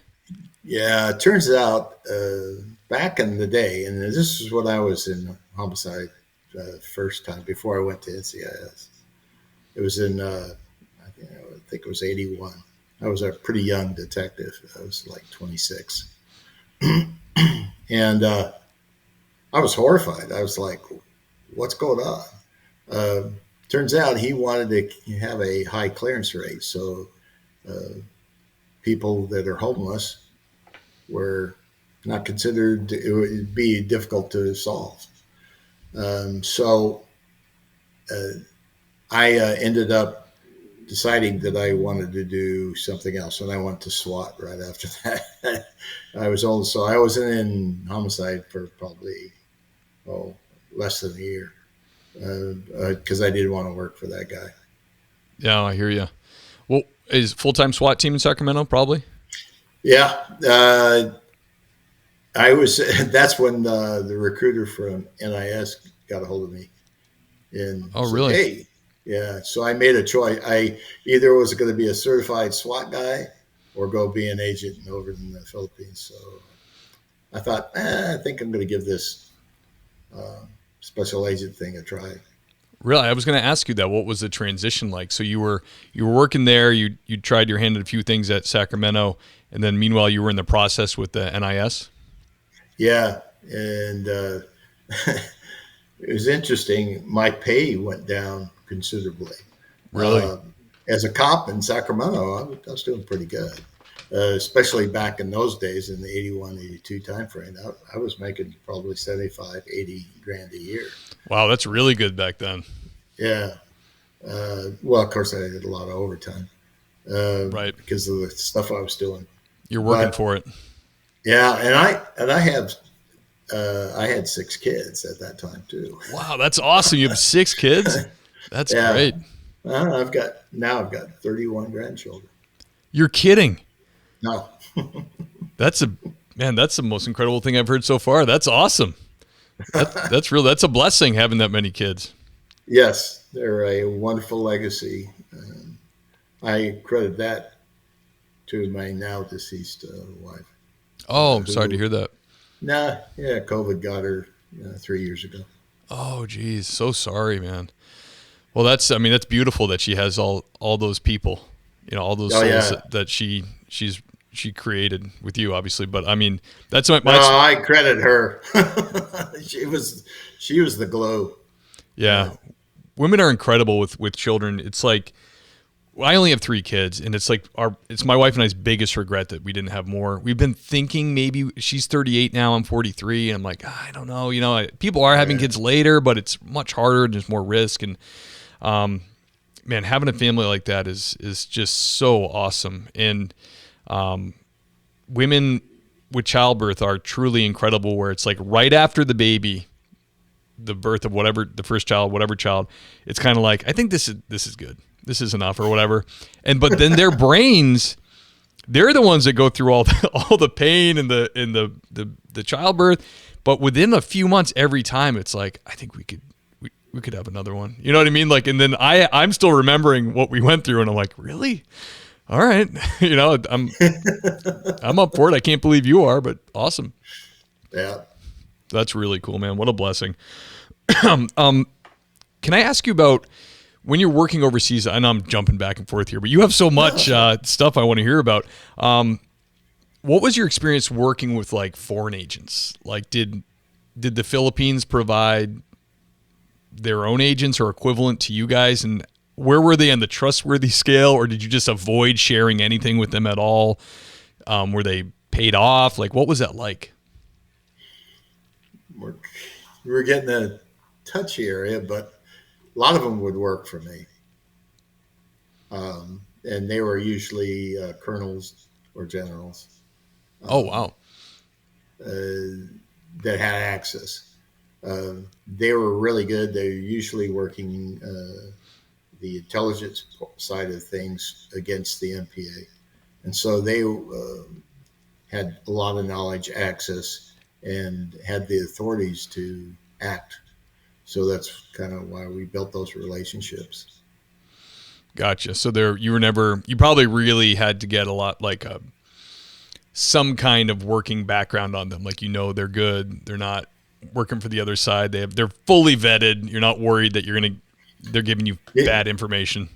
Yeah, it turns out back in the day, and this is when I was in homicide first time before I went to NCIS. It was in, I think it was 81. I was a pretty young detective. I was like 26. And I was horrified. I was like, what's going on? Turns out he wanted to have a high clearance rate. So people that are homeless were not considered, it would be difficult to solve. So I ended up deciding that I wanted to do something else, and I went to SWAT right after that. I was in homicide for probably less than a year because I didn't want to work for that guy. Yeah, I hear you. Well, is full-time SWAT team in Sacramento probably? Yeah, I was. That's when the recruiter from NIS got a hold of me. And oh, said, really? Hey, yeah. So I made a choice. I either was going to be a certified SWAT guy or go be an agent over in the Philippines. So I thought, I think I'm going to give this special agent thing a try. Really, I was going to ask you that. What was the transition like? So you were working there. You tried your hand at a few things at Sacramento, and then meanwhile you were in the process with the NIS. Yeah, and it was interesting. My pay went down considerably. Really? As a cop in Sacramento, I was doing pretty good, especially back in those days in the 81, 82 timeframe. I was making probably 75, 80 grand a year. Wow, that's really good back then. Yeah. Well, of course, I did a lot of overtime right, because of the stuff I was doing. You're working for it. Yeah, and I had 6 kids at that time too. Wow, that's awesome! You have 6 kids. That's great. I've got 31 grandchildren. You're kidding? No. That's the most incredible thing I've heard so far. That's awesome. That's real. That's a blessing having that many kids. Yes, they're a wonderful legacy. I credit that to my now deceased wife. Oh, I'm sorry to hear that. COVID got her 3 years ago. Oh, geez, so sorry, man. Well, that's beautiful that she has all those people, all those souls that she created with you, obviously. But I mean, that's my. I credit her. She was the glue. Yeah, women are incredible with children. It's like I only have 3 kids, and it's like it's my wife and I's biggest regret that we didn't have more. We've been thinking maybe she's 38 now, I'm 43, and I'm like, I don't know. People are having kids later, but it's much harder and there's more risk. And man, having a family like that is just so awesome. And women with childbirth are truly incredible, where it's like right after the baby, the birth of the first child, whatever child, it's kind of like, I think this is good. This is enough or whatever. But then their brains, they're the ones that go through all the pain and the childbirth. But within a few months, every time it's like, I think we could have another one. You know what I mean? Like, and then I'm still remembering what we went through, and I'm like, really? All right. I'm up for it. I can't believe you are, but awesome. Yeah. That's really cool, man. What a blessing. Can I ask you about when you're working overseas? I know I'm jumping back and forth here, but you have so much stuff I want to hear about. What was your experience working with like foreign agents? Like, did the Philippines provide their own agents or equivalent to you guys? And where were they on the trustworthy scale, or did you just avoid sharing anything with them at all? Were they paid off? Like, what was that like? We're getting a touchy area, but a lot of them would work for me. And they were usually colonels or generals. Oh, wow. That had access. They were really good. They were usually working the intelligence side of things against the MPA. And so they had a lot of knowledge, access, and had the authorities to act. So that's kind of why we built those relationships. Gotcha. So you probably really had to get a lot, like some kind of working background on them. Like, they're good. They're not working for the other side. They're fully vetted. You're not worried that they're giving you bad information.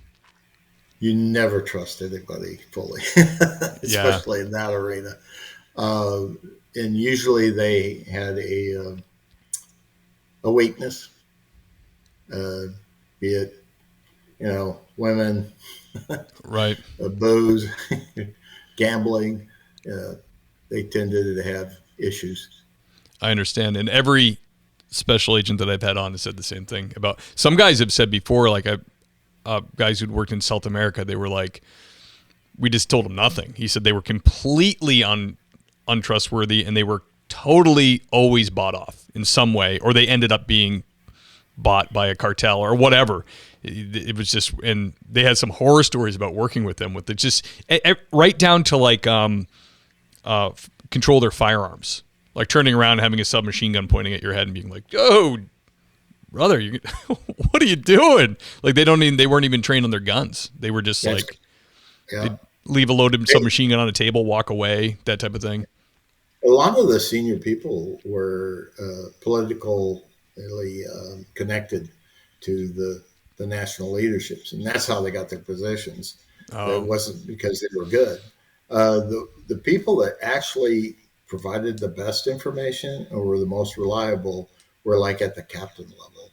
You never trust anybody fully, especially in that arena. And usually they had a weakness, be it, women, right, booze, gambling. They tended to have issues. I understand. And every special agent that I've had on has said the same thing. About some guys have said before, like guys who'd worked in South America, they were like, we just told them nothing. He said they were completely untrustworthy, and they were totally always bought off in some way, or they ended up being bought by a cartel or whatever. It was just, and they had some horror stories about working with them, with it just right down to like control their firearms, like turning around and having a submachine gun pointing at your head and being like, "Oh, brother, what are you doing?" Like they weren't even trained on their guns. They were just they'd leave a loaded submachine gun on a table, walk away, that type of thing. A lot of the senior people were politically connected to the national leaderships, and that's how they got their positions. It wasn't because they were good. The people that actually provided the best information or were the most reliable were like at the captain level,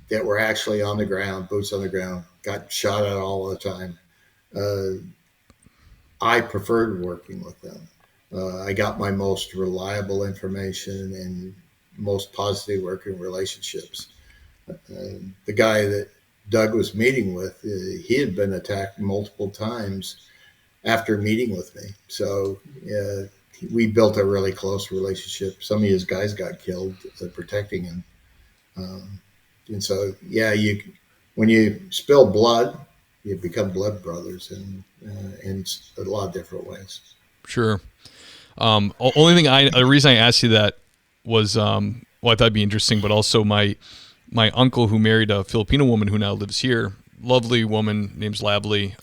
that were actually on the ground, boots on the ground, got shot at all the time. I preferred working with them. I got my most reliable information and most positive working relationships. The guy that Doug was meeting with, he had been attacked multiple times after meeting with me. So we built a really close relationship. Some of his guys got killed protecting him. And so, when you spill blood, you become blood brothers in a lot of different ways. Sure. The reason I asked you that was, I thought it'd be interesting, but also my uncle who married a Filipino woman who now lives here, lovely woman, name's Lavely.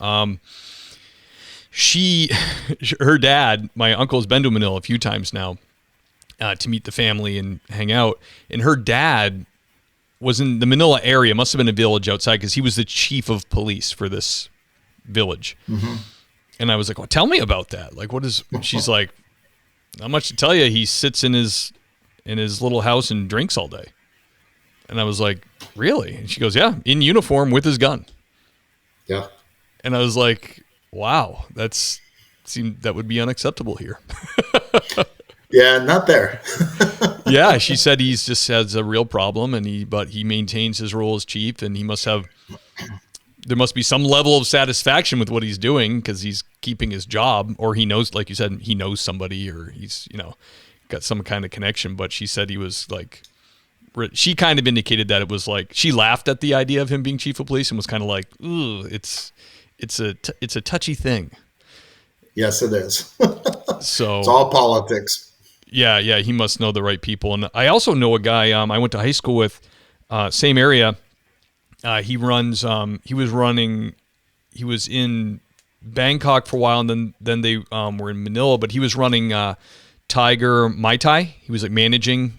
Her dad, my uncle, has been to Manila a few times now to meet the family and hang out. And her dad was in the Manila area, must have been a village outside, because he was the chief of police for this village. Mm-hmm. And I was like, well, tell me about that. Like, what is, she's like, not much to tell you. He sits in his little house and drinks all day. And I was like, really? And she goes, yeah, in uniform with his gun. Yeah. And I was like, wow, that would be unacceptable here. Yeah, not there. Yeah, she said he just has a real problem, but he maintains his role as chief, and there must be some level of satisfaction with what he's doing because he's keeping his job, or he knows, like you said, he knows somebody, or he's got some kind of connection. But she said he was like, she kind of indicated that it was like, she laughed at the idea of him being chief of police and was kind of like, ooh, it's a touchy thing. Yes, it is. So it's all politics. Yeah, he must know the right people. And I also know a guy I went to high school with, same area. He was in Bangkok for a while, and then they were in Manila, but he was running Tiger Mai Tai. He was like managing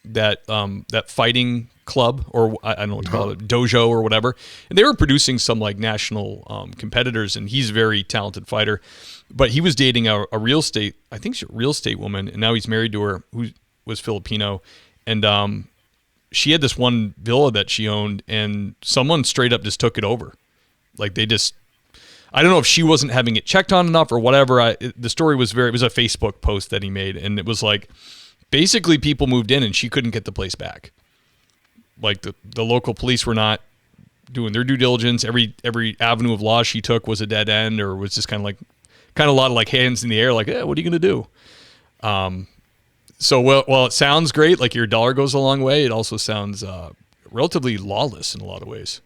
that fighting club, or I don't know what to call it, dojo or whatever. And they were producing some like national competitors, and he's a very talented fighter. But he was dating a real estate, I think she's a real estate woman, and now he's married to her, who was Filipino. And she had this one villa that she owned, and someone straight up just took it over. Like I don't know if she wasn't having it checked on enough or whatever. The story was it was a Facebook post that he made, and it was like, basically people moved in and she couldn't get the place back. Like the local police were not doing their due diligence. Every avenue of law she took was a dead end, or was just kind of like kind of a lot of like hands in the air, like, what are you going to do? So while it sounds great, like your dollar goes a long way, it also sounds relatively lawless in a lot of ways.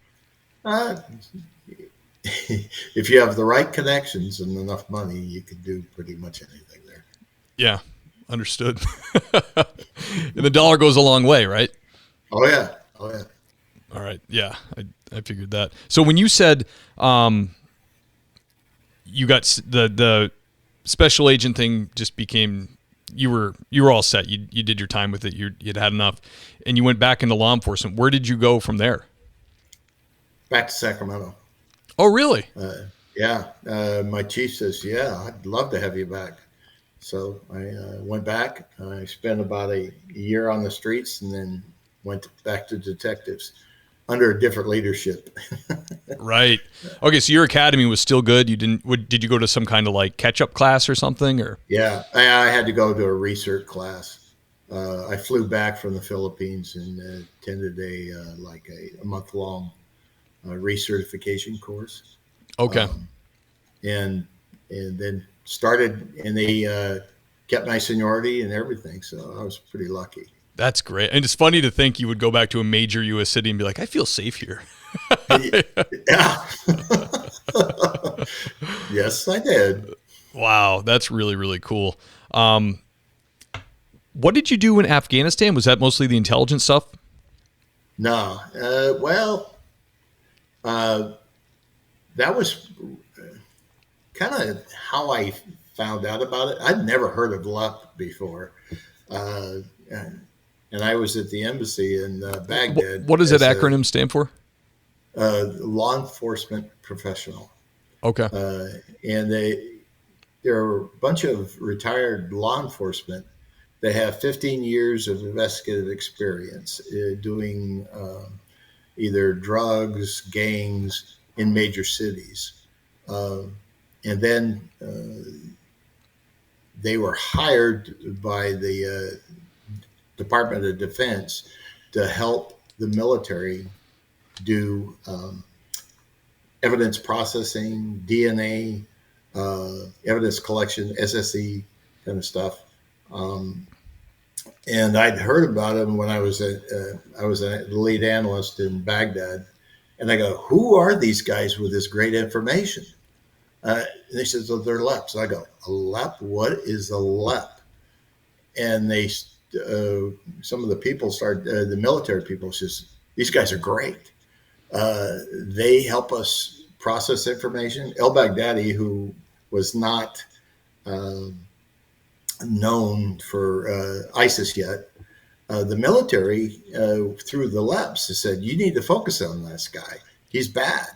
If you have the right connections and enough money, you can do pretty much anything there. Yeah, understood. And the dollar goes a long way, right? Oh yeah. All right. Yeah, I figured that. So when you said you got the special agent thing, just became you were all set. You did your time with it. You'd had enough, and you went back into law enforcement. Where did you go from there? Back to Sacramento. Oh, really? Yeah. My chief says, "Yeah, I'd love to have you back." So I went back. I spent about a year on the streets, and then went back to detectives under a different leadership. Right. Okay. So your academy was still good. Did you go to some kind of like catch-up class or something, or? Yeah, I had to go to a research class. I flew back from the Philippines and attended a month-long recertification course. Okay. And then started, and they kept my seniority and everything. So I was pretty lucky. That's great. And it's funny to think you would go back to a major U.S. city and be like, I feel safe here. Yeah. Yes, I did. Wow. That's really, really cool. What did you do in Afghanistan? Was that mostly the intelligence stuff? No. That was kind of how I found out about it. I'd never heard of LUP before. And I was at the embassy in Baghdad. What does that acronym stand for? Law enforcement professional. Okay. And there are a bunch of retired law enforcement that have 15 years of investigative experience doing either drugs, gangs in major cities. And then they were hired by the Department of Defense to help the military do evidence processing, DNA, evidence collection, SSE kind of stuff. And I'd heard about them when I was a lead analyst in Baghdad. And I go, who are these guys with this great information? And they said, so they're LEPs. I go, a LEP? What is a LEP? And they, some of the people the military people says, these guys are great. They help us process information. El-Baghdadi, who was not known for ISIS yet, the military, through the LEPs, said, you need to focus on this guy. He's bad.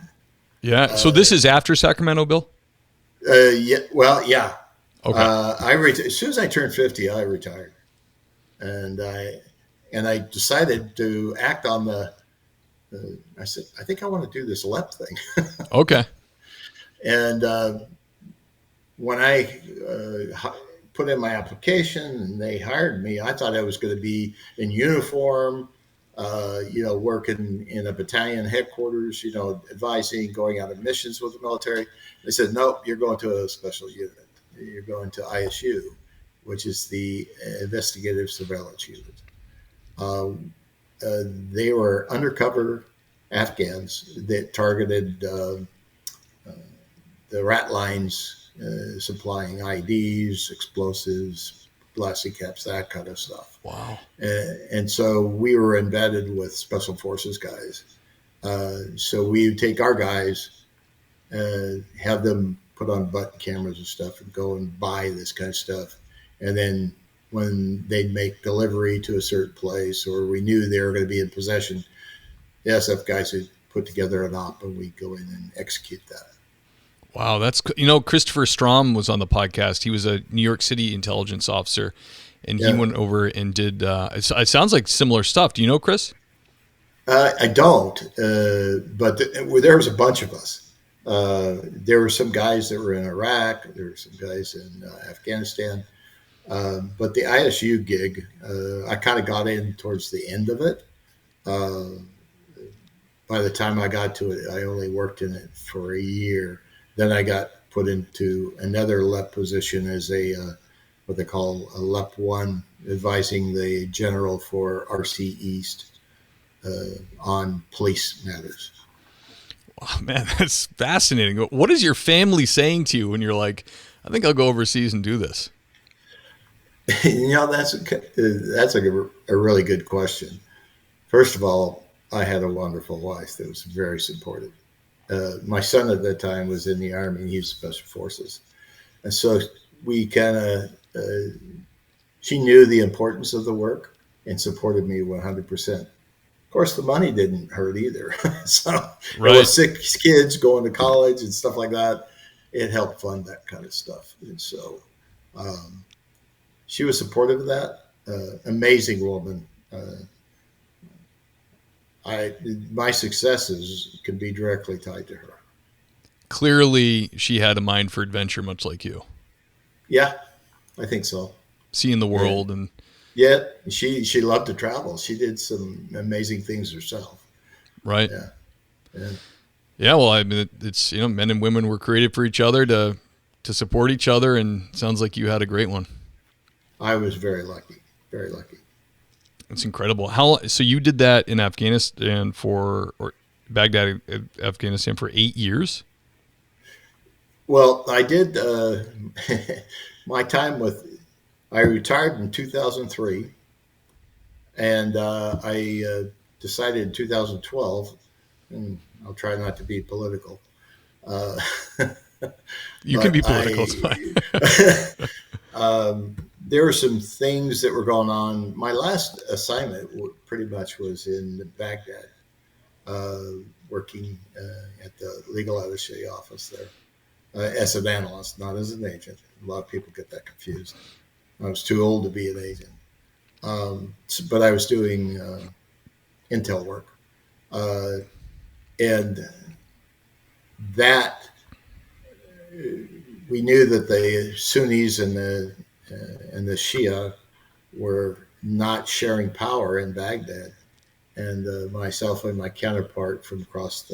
Yeah. So this is after Sacramento, Bill? Yeah. Well, yeah. Okay. As soon as I turned 50, I retired. And I decided to act on I said, I think I want to do this LEP thing. Okay. And when I put in my application and they hired me, I thought I was going to be in uniform, working in a battalion headquarters, advising, going out on missions with the military. They said, nope, you're going to a special unit. You're going to ISU, which is the investigative surveillance unit. They were undercover Afghans that targeted the rat lines, supplying IDs, explosives, plastic caps, that kind of stuff. Wow. And so we were embedded with special forces guys. So we would take our guys, have them put on button cameras and stuff and go and buy this kind of stuff. And then when they'd make delivery to a certain place or we knew they were going to be in possession, the SF guys would put together an op and we'd go in and execute that. Wow, that's Christopher Strom was on the podcast. He was a New York City intelligence officer, and he went over and did. It sounds like similar stuff. Do you know Chris? I don't, but there was a bunch of us. There were some guys that were in Iraq. There were some guys in Afghanistan. But the ISU gig, I kind of got in towards the end of it. By the time I got to it, I only worked in it for a year. Then I got put into another LEP position as what they call a LEP 1, advising the general for RC East on police matters. Oh, man, that's fascinating. What is your family saying to you when you're like, I think I'll go overseas and do this? That's a really good question. First of all, I had a wonderful wife that was very supportive. My son at that time was in the Army. He was Special Forces. And so we kind of, she knew the importance of the work and supported me 100%. Of course, the money didn't hurt either. So right. With 6 kids going to college and stuff like that, it helped fund that kind of stuff. And so she was supportive of that. Amazing woman. My successes can be directly tied to her. Clearly, she had a mind for adventure, much like you. Yeah, I think so. Seeing the world and she loved to travel. She did some amazing things herself. Right. Yeah. Yeah. Well, I mean, it's men and women were created for each other to support each other, and it sounds like you had a great one. I was very lucky. Very lucky. It's incredible. So you did that in Afghanistan or Baghdad, Afghanistan for 8 years? Well, I did my time I retired in 2003, and I decided in 2012, and I'll try not to be political. You can be political. It's fine. There were some things that were going on. My last assignment pretty much was in Baghdad, working at the legal attaché office there as an analyst, not as an agent. A lot of people get that confused. I was too old to be an agent. But I was doing intel work. And that, we knew that the Sunnis and the Shia were not sharing power in Baghdad. And myself and my counterpart from across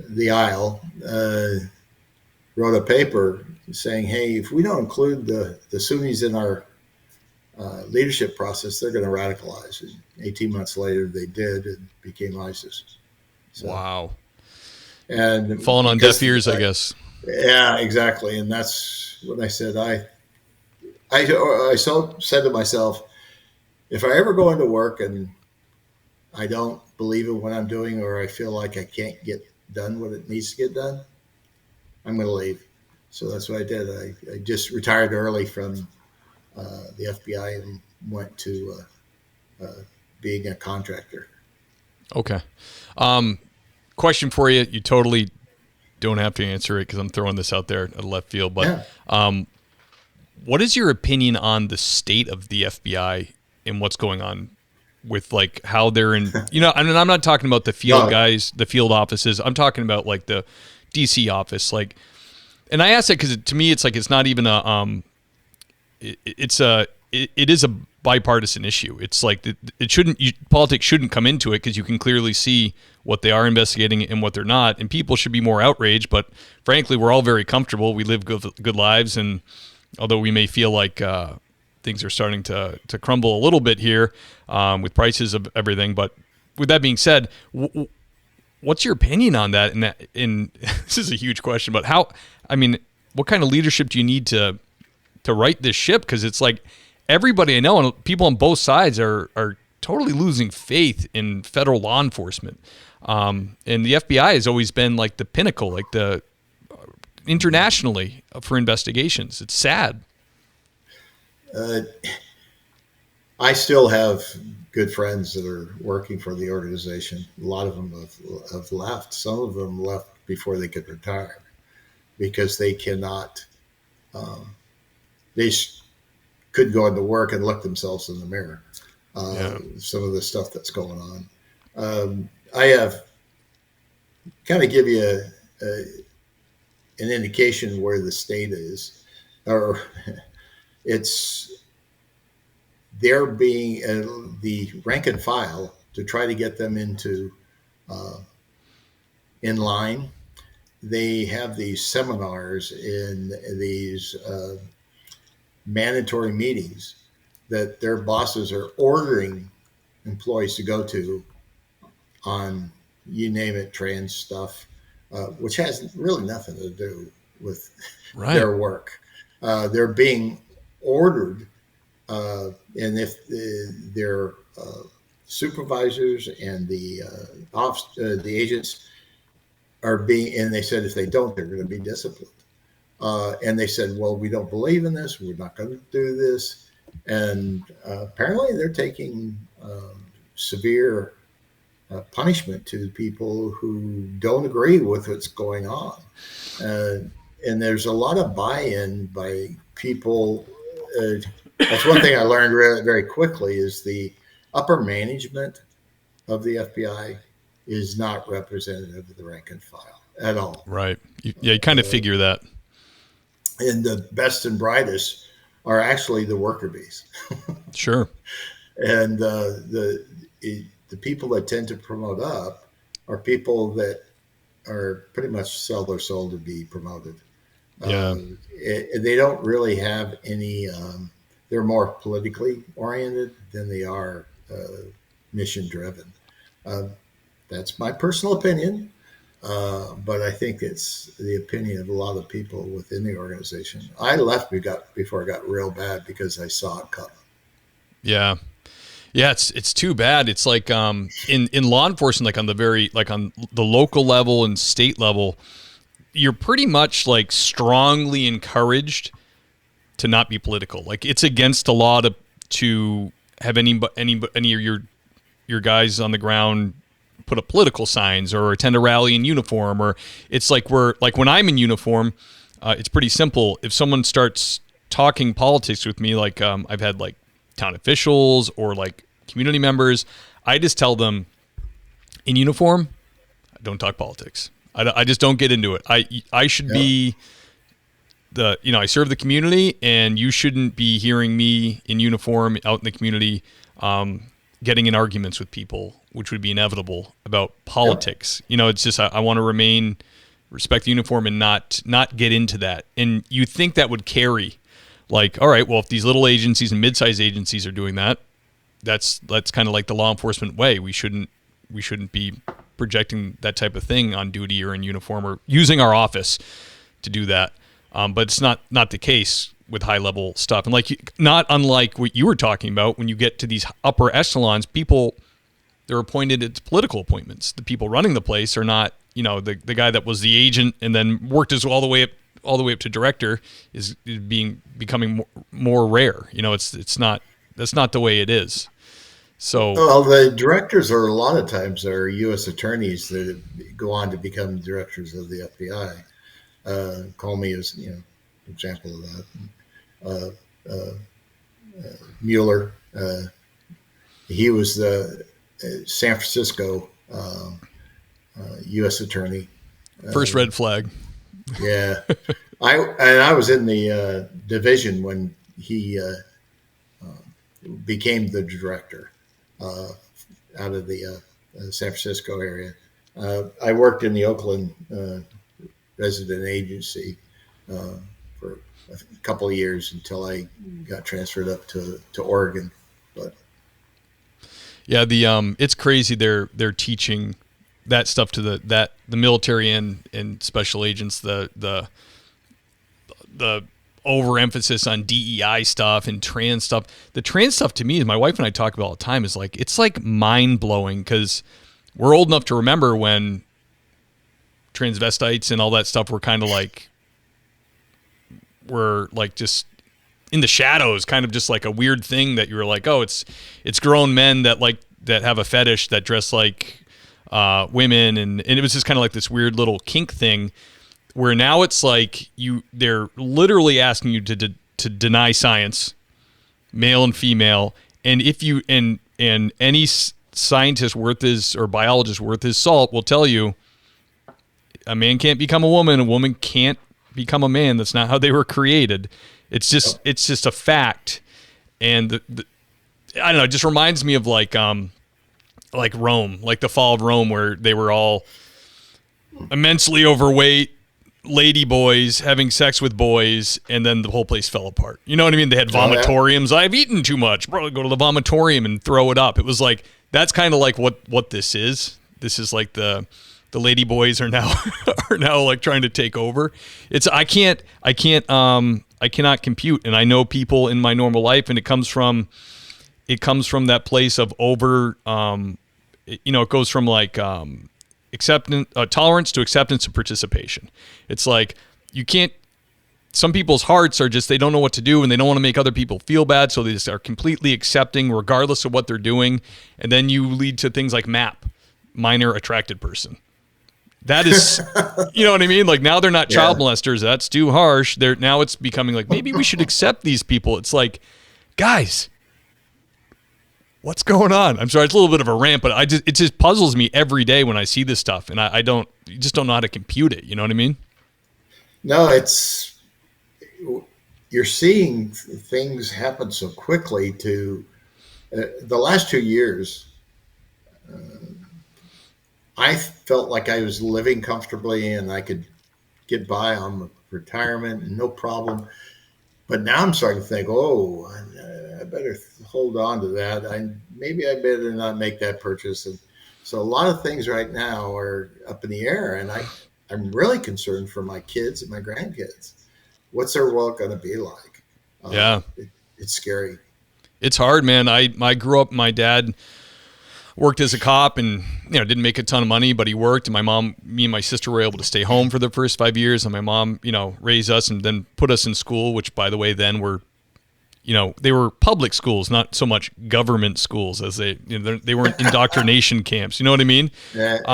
the aisle wrote a paper saying, hey, if we don't include the Sunnis in our leadership process, they're going to radicalize. And 18 months later, they did and became ISIS. So, wow. And falling on deaf ears, I guess. Yeah, exactly. And that's when I said, I said to myself, if I ever go into work and I don't believe in what I'm doing, or I feel like I can't get done what it needs to get done, I'm going to leave. So that's what I did. I just retired early from the FBI and went to being a contractor. Okay. Question for you. You totally don't have to answer it because I'm throwing this out there at left field. But what is your opinion on the state of the FBI and what's going on with like how they're in, I mean, I'm not talking about the field guys, the field offices. I'm talking about like the DC office. Like, and I ask that because to me, it's like, it's not even it is a bipartisan issue. It's like politics shouldn't come into it because you can clearly see what they are investigating and what they're not, and people should be more outraged. But frankly, we're all very comfortable. We live good lives, and although we may feel like things are starting to crumble a little bit here with prices of everything, but with that being said, what's your opinion on that? And this is a huge question, but what kind of leadership do you need to right this ship? Because it's like everybody I know and people on both sides are totally losing faith in federal law enforcement. And the FBI has always been like the pinnacle, like the internationally for investigations. It's sad. I still have good friends that are working for the organization. A lot of them have left. Some of them left before they could retire because they cannot, couldn't go into work and look themselves in the mirror. Some of the stuff that's going on. I have kind of give you an indication where the state is, or it's they're being the rank and file to try to get them into in line. they have these seminars in these mandatory meetings that their bosses are ordering employees to go to on, you name it, trans stuff, which has really nothing to do with their work. They're being ordered, and if their supervisors and the agents are being, and they said if they don't, they're going to be disciplined. And they said, well, we don't believe in this. We're not going to do this. And apparently they're taking severe punishment to people who don't agree with what's going on. And there's a lot of buy-in by people. That's one thing I learned very quickly is the upper management of the FBI is not representative of the rank and file at all. Right. You kind of figure that. And the best and brightest are actually the worker bees. Sure. And the people that tend to promote up are people that are pretty much sell their soul to be promoted. Yeah. They don't really have any, they're more politically oriented than they are mission driven. That's my personal opinion. But I think it's the opinion of a lot of people within the organization. I left before it got real bad because I saw it coming. Yeah. Yeah, it's too bad. It's like in law enforcement, like on the local level and state level, you're pretty much like strongly encouraged to not be political. Like it's against the law to have any of your guys on the ground put up political signs or attend a rally in uniform. Or it's like when I'm in uniform, it's pretty simple. If someone starts talking politics with me, like I've had like town officials or like community members, I just tell them in uniform, don't talk politics. I just don't get into it. I should be I serve the community, and you shouldn't be hearing me in uniform out in the community getting in arguments with people, which would be inevitable about politics. Yeah. It's just I want to respect the uniform and not get into that. And you think that would carry, like, all right, well, if these little agencies and mid-sized agencies are doing that, that's kind of like the law enforcement way. We shouldn't be projecting that type of thing on duty or in uniform or using our office to do that. But it's not the case with high level stuff. And not unlike what you were talking about, when you get to these upper echelons, people, they're appointed as political appointments. The people running the place are not, the guy that was the agent and then worked his all the way up to director is becoming more rare. That's not the way it is. So, well, the directors a lot of times are U.S. attorneys that go on to become directors of the FBI. Comey is, an example of that. Mueller, he was the San Francisco U.S. attorney. First red flag. Yeah, I was in the division when he became the director out of the San Francisco area. I worked in the Oakland resident agency for a couple of years until I got transferred up to Oregon. But yeah, it's crazy. They're teaching that stuff to the military and special agents. The overemphasis on DEI stuff and trans stuff. The trans stuff to me, my wife and I talk about all the time, is like, it's like mind blowing, because we're old enough to remember when transvestites and all that stuff were kind of like, were like just in the shadows, kind of just like a weird thing that you were like, oh, it's grown men that have a fetish that dress like women, and it was just kind of like this weird little kink thing, where now it's like they're literally asking you to deny science, male and female, and if you and any scientist worth his or biologist worth his salt will tell you a man can't become a woman can't become a man. That's not how they were created. It's just a fact. And I don't know, it just reminds me of like Rome, like the fall of Rome, where they were all, immensely overweight lady boys having sex with boys, and then the whole place fell apart. You know what I mean? They had vomitoriums. I've eaten too much. Bro, go to the vomitorium and throw it up. It was like, that's kind of like what this is. This is like the lady boys are now like trying to take over. I cannot compute. And I know people in my normal life, and it comes from that place of over, it goes from like acceptance, tolerance to acceptance to participation. It's like some people's hearts are just, they don't know what to do, and they don't want to make other people feel bad, so they just are completely accepting regardless of what they're doing. And then you lead to things like MAP, minor attracted person. That is, you know what I mean? Like, now they're not child molesters. That's too harsh. Now it's becoming like, maybe we should accept these people. It's like, guys, what's going on? I'm sorry, it's a little bit of a rant, but it just puzzles me every day when I see this stuff, and you just don't know how to compute it. You know what I mean? No, you're seeing things happen so quickly. The last 2 years, I felt like I was living comfortably and I could get by on retirement and no problem. But now I'm starting to think, I better hold on to that. Maybe I better not make that purchase. And so a lot of things right now are up in the air, and I'm really concerned for my kids and my grandkids. What's their world going to be like? It's scary. It's hard, man. I grew up, my dad worked as a cop and, didn't make a ton of money, but he worked. And me and my sister were able to stay home for the first 5 years. And my mom, raised us and then put us in school, which, by the way, then were, they were public schools, not so much government schools, as they weren't indoctrination camps. You know what I mean? Yep.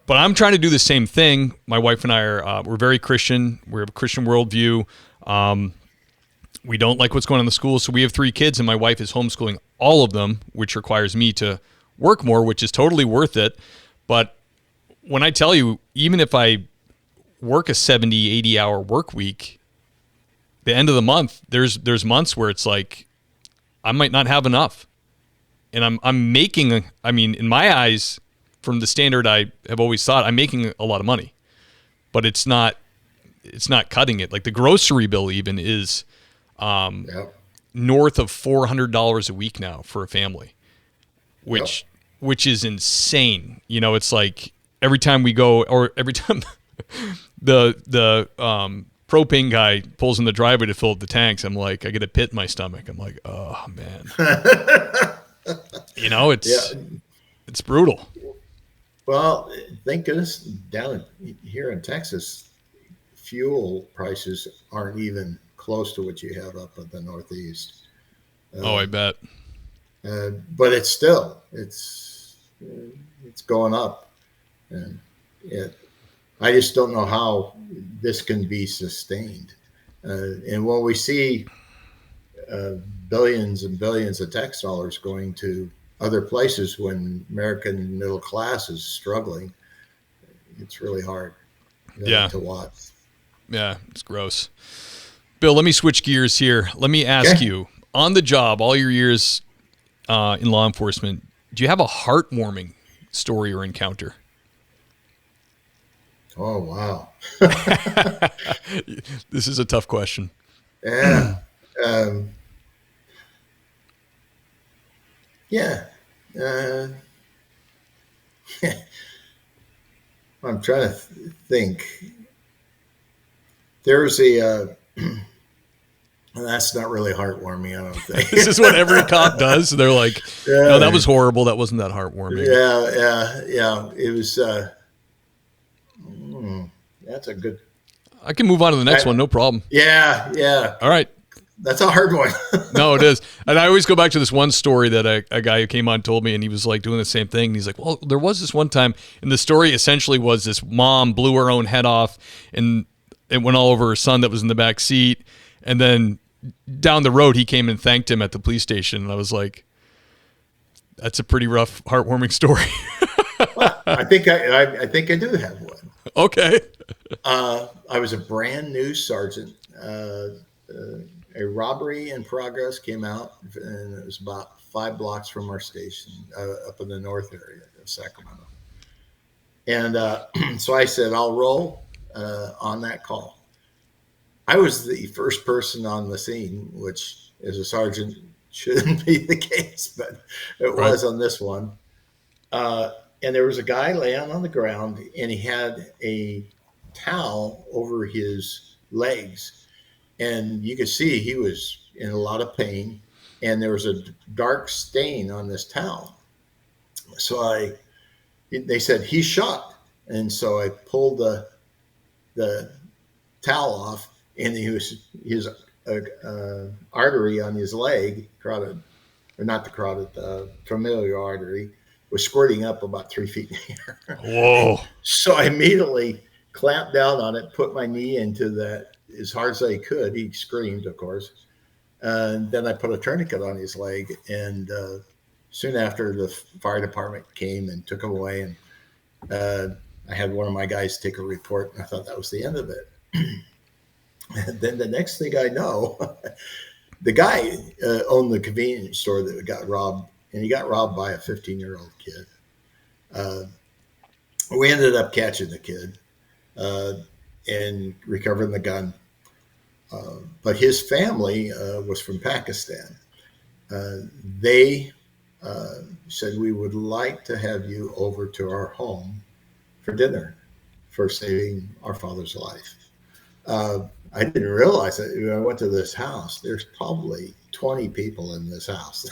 But I'm trying to do the same thing. My wife and I we're very Christian. We have a Christian worldview. We don't like what's going on in the school. So we have 3 kids, and my wife is homeschooling all of them, which requires me to work more, which is totally worth it. But when I tell you, even if I work a 70, 80 hour work week, the end of the month, there's months where it's like, I might not have enough. And I'm making, in my eyes, from the standard I have always thought, I'm making a lot of money, but it's not cutting it. Like, the grocery bill even is north of $400 a week now for a family, which is insane. It's like every time we go, or every time the propane guy pulls in the driveway to fill up the tanks, I'm like, I get a pit in my stomach. I'm like, oh man. It's brutal. Well, thank goodness down here in Texas, fuel prices aren't even close to what you have up in the Northeast. I bet. But it's going up, and I just don't know how this can be sustained. And when we see billions and billions of tax dollars going to other places when American middle class is struggling, it's really hard to watch. Yeah, it's gross. Bill, let me switch gears here. Let me ask you, on the job, all your years in law enforcement, do you have a heartwarming story or encounter? Oh, wow. This is a tough question. Yeah. I'm trying to think. There's that's not really heartwarming, I don't think. This is what every cop does. They're like, no, that was horrible. That wasn't that heartwarming. Yeah. It was, that's a good. I can move on to the next one. No problem. Yeah. All right. That's a hard one. No, it is. And I always go back to this one story that a guy who came on told me, and he was like doing the same thing. And he's like, well, there was this one time, and the story essentially was this mom blew her own head off, and it went all over her son that was in the back seat. And then down the road, he came and thanked him at the police station. And I was like, that's a pretty rough, heartwarming story. Well, I think I do have one. Okay. I was a brand new sergeant. A robbery in progress came out, and it was about 5 blocks from our station, up in the north area of Sacramento. And so I said, I'll roll on that call. I was the first person on the scene, which as a sergeant shouldn't be the case, but it was on this one. And there was a guy laying on the ground, and he had a towel over his legs. And you could see he was in a lot of pain, and there was a dark stain on this towel. So they said, he's shot. And so I pulled the towel off, and his artery on his leg, carotid, or not the carotid, familiar artery, was squirting up about 3 feet in the air. Whoa. So I immediately clamped down on it, put my knee into that as hard as I could. He screamed, of course. And then I put a tourniquet on his leg. And soon after, the fire department came and took him away. And I had one of my guys take a report, and I thought that was the end of it. And then the next thing I know, the guy owned the convenience store that got robbed, and he got robbed by a 15-year-old kid. We ended up catching the kid and recovering the gun. But his family was from Pakistan. They said, we would like to have you over to our home for dinner for saving our father's life. I didn't realize that when I went to this house, there's probably 20 people in this house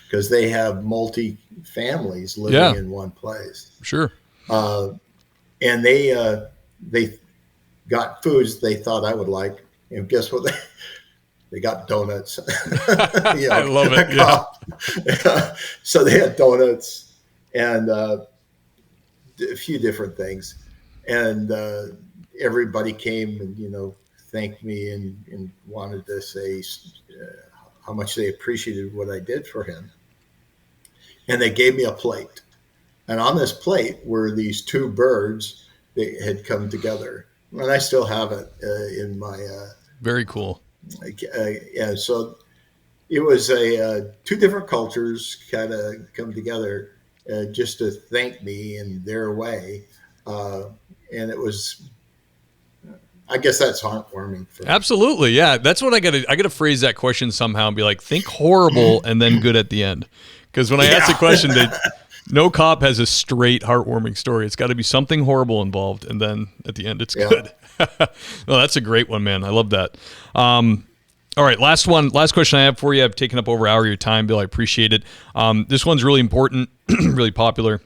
because they have multi-families living in one place. Sure. And they got foods they thought I would like. And guess what? They got donuts. I love it. Yeah. So they had donuts and a few different things. And everybody came and, thanked me and wanted to say how much they appreciated what I did for him. And they gave me a plate. And on this plate were these two birds that had come together. And I still have it in my... Very cool. Yeah, so it was two different cultures kind of come together just to thank me in their way. And it was... I guess that's heartwarming. Absolutely, yeah. That's what I gotta phrase that question somehow and be like, think horrible and then good at the end. Because when I ask the question, no cop has a straight heartwarming story. It's got to be something horrible involved, and then at the end, it's good. No, that's a great one, man. I love that. All right, last question I have for you. I've taken up over an hour of your time, Bill. I appreciate it. This one's really important, really popular.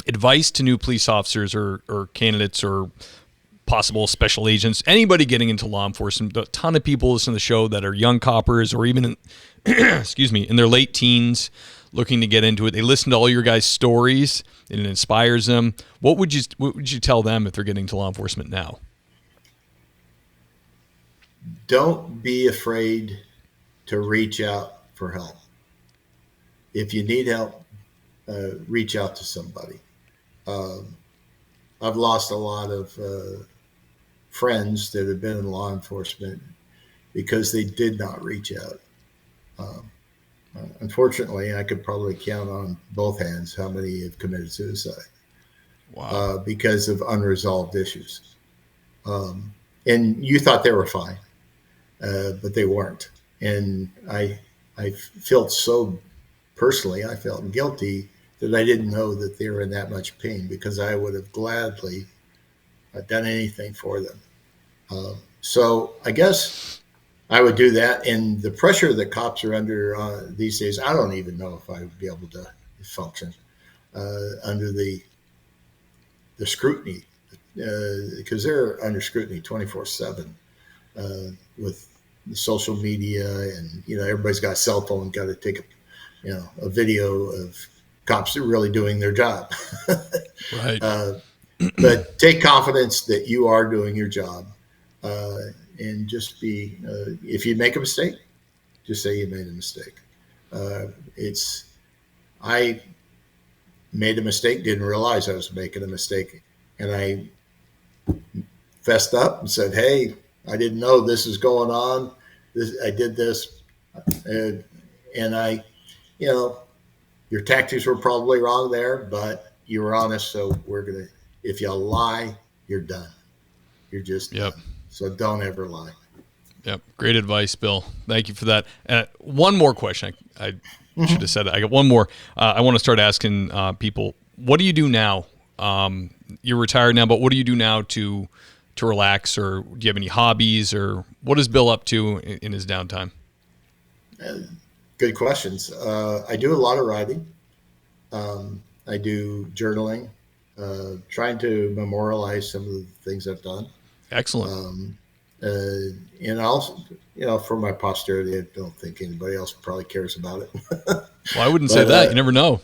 Advice to new police officers or candidates or possible special agents, anybody getting into law enforcement. A ton of people listen to the show that are young coppers or even in, in their late teens looking to get into it. They listen to all your guys' stories and it inspires them. What would you tell them if they're getting to law enforcement now? Don't be afraid to reach out for help. If you need help, reach out to somebody. I've lost a lot of friends that have been in law enforcement because they did not reach out. Unfortunately, I could probably count on both hands how many have committed suicide. Wow. Because of unresolved issues. And you thought they were fine, but they weren't. And I felt so personally, I felt guilty that I didn't know that they were in that much pain because I would have gladly done anything for them. So I guess I would do that. And the pressure that cops are under these days, I don't even know if I would be able to function under the scrutiny because they're under scrutiny 24/7 with the social media and, everybody's got a cell phone, got to take a video of cops are really doing their job. Right. But take confidence that you are doing your job and just be, if you make a mistake, just say you made a mistake. I made a mistake, didn't realize I was making a mistake. And I fessed up and said, hey, I didn't know this is going on. I did this. And I, your tactics were probably wrong there, but you were honest. So we're going to If you lie, you're done. You're just done. So don't ever lie. Yep. Great advice, Bill. Thank you for that. One more question. I should have said it. I got one more. I want to start asking people, what do you do now? You're retired now, but what do you do now to relax, or do you have any hobbies, or what is Bill up to in his downtime? Good questions. I do a lot of writing. I do journaling, trying to memorialize some of the things I've done. Excellent. And also, for my posterity, I don't think anybody else probably cares about it. Well, I wouldn't say that. You never know.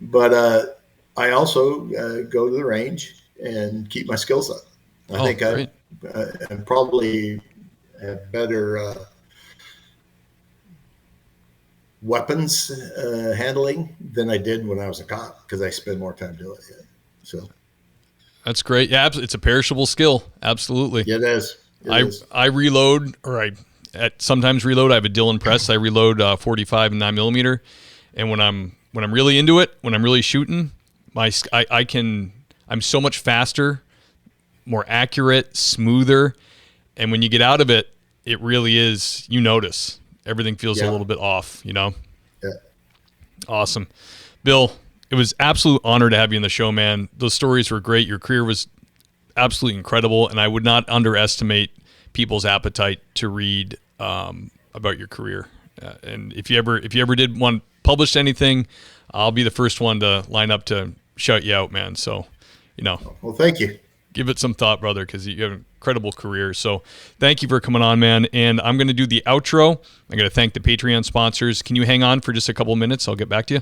But I also go to the range and keep my skills up. I think I'm probably have better weapons handling than I did when I was a cop, because I spend more time doing it. So that's great. Yeah, it's a perishable skill. Absolutely. Yeah, it is. I reload, or I sometimes reload. I have a Dillon press. I reload 45 and 9mm, and when I'm really into it, when I'm really shooting, I'm so much faster, more accurate, smoother, and when you get out of it, it really is. You notice everything feels a little bit off. Yeah. Awesome, Bill. It was absolute honor to have you on the show, man. Those stories were great. Your career was absolutely incredible, and I would not underestimate people's appetite to read about your career. And if you ever did want published anything, I'll be the first one to line up to shout you out, man. So, Well, thank you. Give it some thought, brother, because you have an incredible career. So thank you for coming on, man. And I'm going to do the outro. I'm going to thank the Patreon sponsors. Can you hang on for just a couple of minutes? I'll get back to you.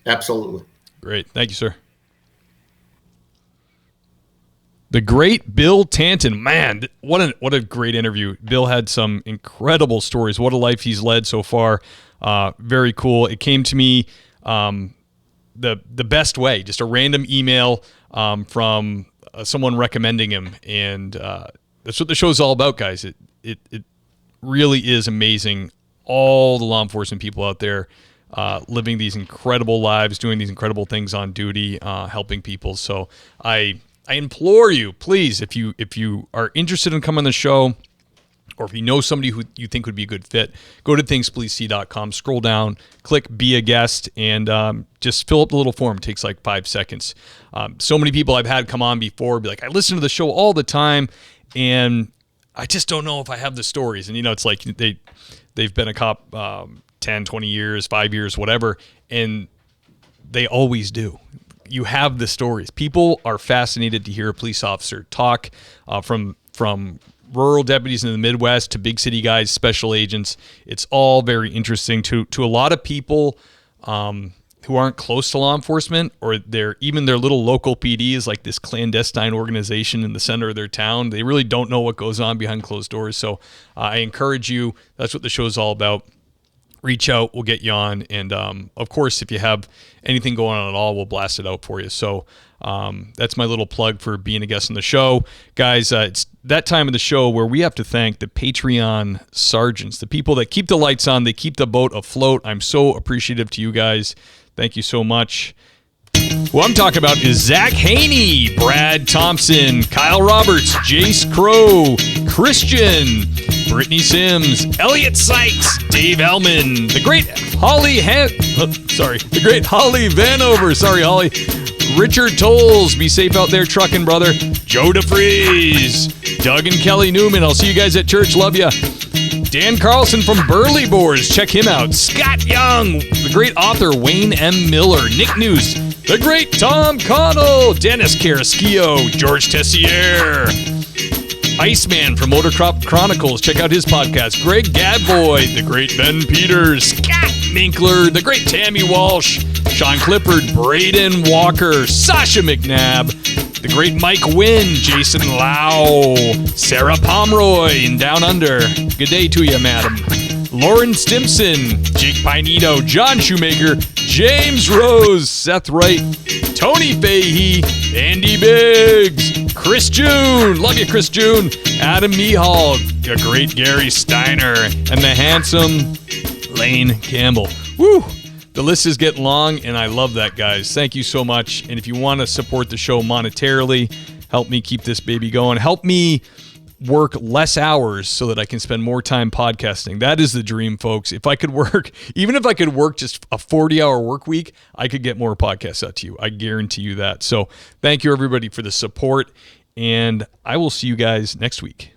Absolutely. Great. Thank you, sir. The great Bill Tanton. Man, what a great interview. Bill had some incredible stories. What a life he's led so far. Very cool. It came to me the best way, just a random email from someone recommending him, and that's what the show's all about, guys. It really is amazing. All the law enforcement people out there living these incredible lives, doing these incredible things on duty, helping people. So I implore you, please, if you are interested in coming on the show, or if you know somebody who you think would be a good fit, go to thingspolicec.com, scroll down, click Be a Guest, and just fill up the little form. It takes like 5 seconds. So many people I've had come on before be like, I listen to the show all the time, and I just don't know if I have the stories. And, it's like they've been a cop 10, 20 years, 5 years, whatever, and they always do. You have the stories. People are fascinated to hear a police officer talk, from rural deputies in the Midwest to big city guys, special agents. It's all very interesting to a lot of people who aren't close to law enforcement, or their little local PD is like this clandestine organization in the center of their town. They really don't know what goes on behind closed doors. So I encourage you. That's what the show's all about. Reach out, we'll get you on, and of course, if you have anything going on at all, we'll blast it out for you. So that's my little plug for being a guest on the show. Guys, it's that time of the show where we have to thank the Patreon sergeants, the people that keep the lights on, they keep the boat afloat. I'm so appreciative to you guys. Thank you so much. Who I'm talking about is Zach Haney, Brad Thompson, Kyle Roberts, Jace Crow, Christian, Brittany Sims, Elliot Sykes, Dave Ellman, the great Holly Vanover. Sorry, Holly. Richard Tolles, be safe out there trucking, brother. Joe DeFries, Doug and Kelly Newman. I'll see you guys at church. Love ya. Dan Carlson from Burley Boards. Check him out. Scott Young, the great author Wayne M. Miller, Nick News, the great Tom Connell, Dennis Carrasquillo, George Tessier, Iceman from Motorcrop Chronicles. Check out his podcast. Greg Gadboy, the great Ben Peters, Scott Minkler, the great Tammy Walsh, Sean Clifford, Braden Walker, Sasha McNabb, the great Mike Wynn, Jason Lau, Sarah Pomeroy in Down Under. Good day to you, madam. Lauren Stimson, Jake Pinito, John Shoemaker, James Rose, Seth Wright, Tony Fahey, Andy Biggs, Chris June, love you, Chris June, Adam Mehall, the great Gary Steiner, and the handsome Lane Campbell. Woo! The list is getting long, and I love that, guys. Thank you so much. And if you want to support the show monetarily, help me keep this baby going. Help me work less hours so that I can spend more time podcasting. That is the dream, folks. If I could work, even if I could work just a 40-hour work week, I could get more podcasts out to you. I guarantee you that. So thank you, everybody, for the support, and I will see you guys next week.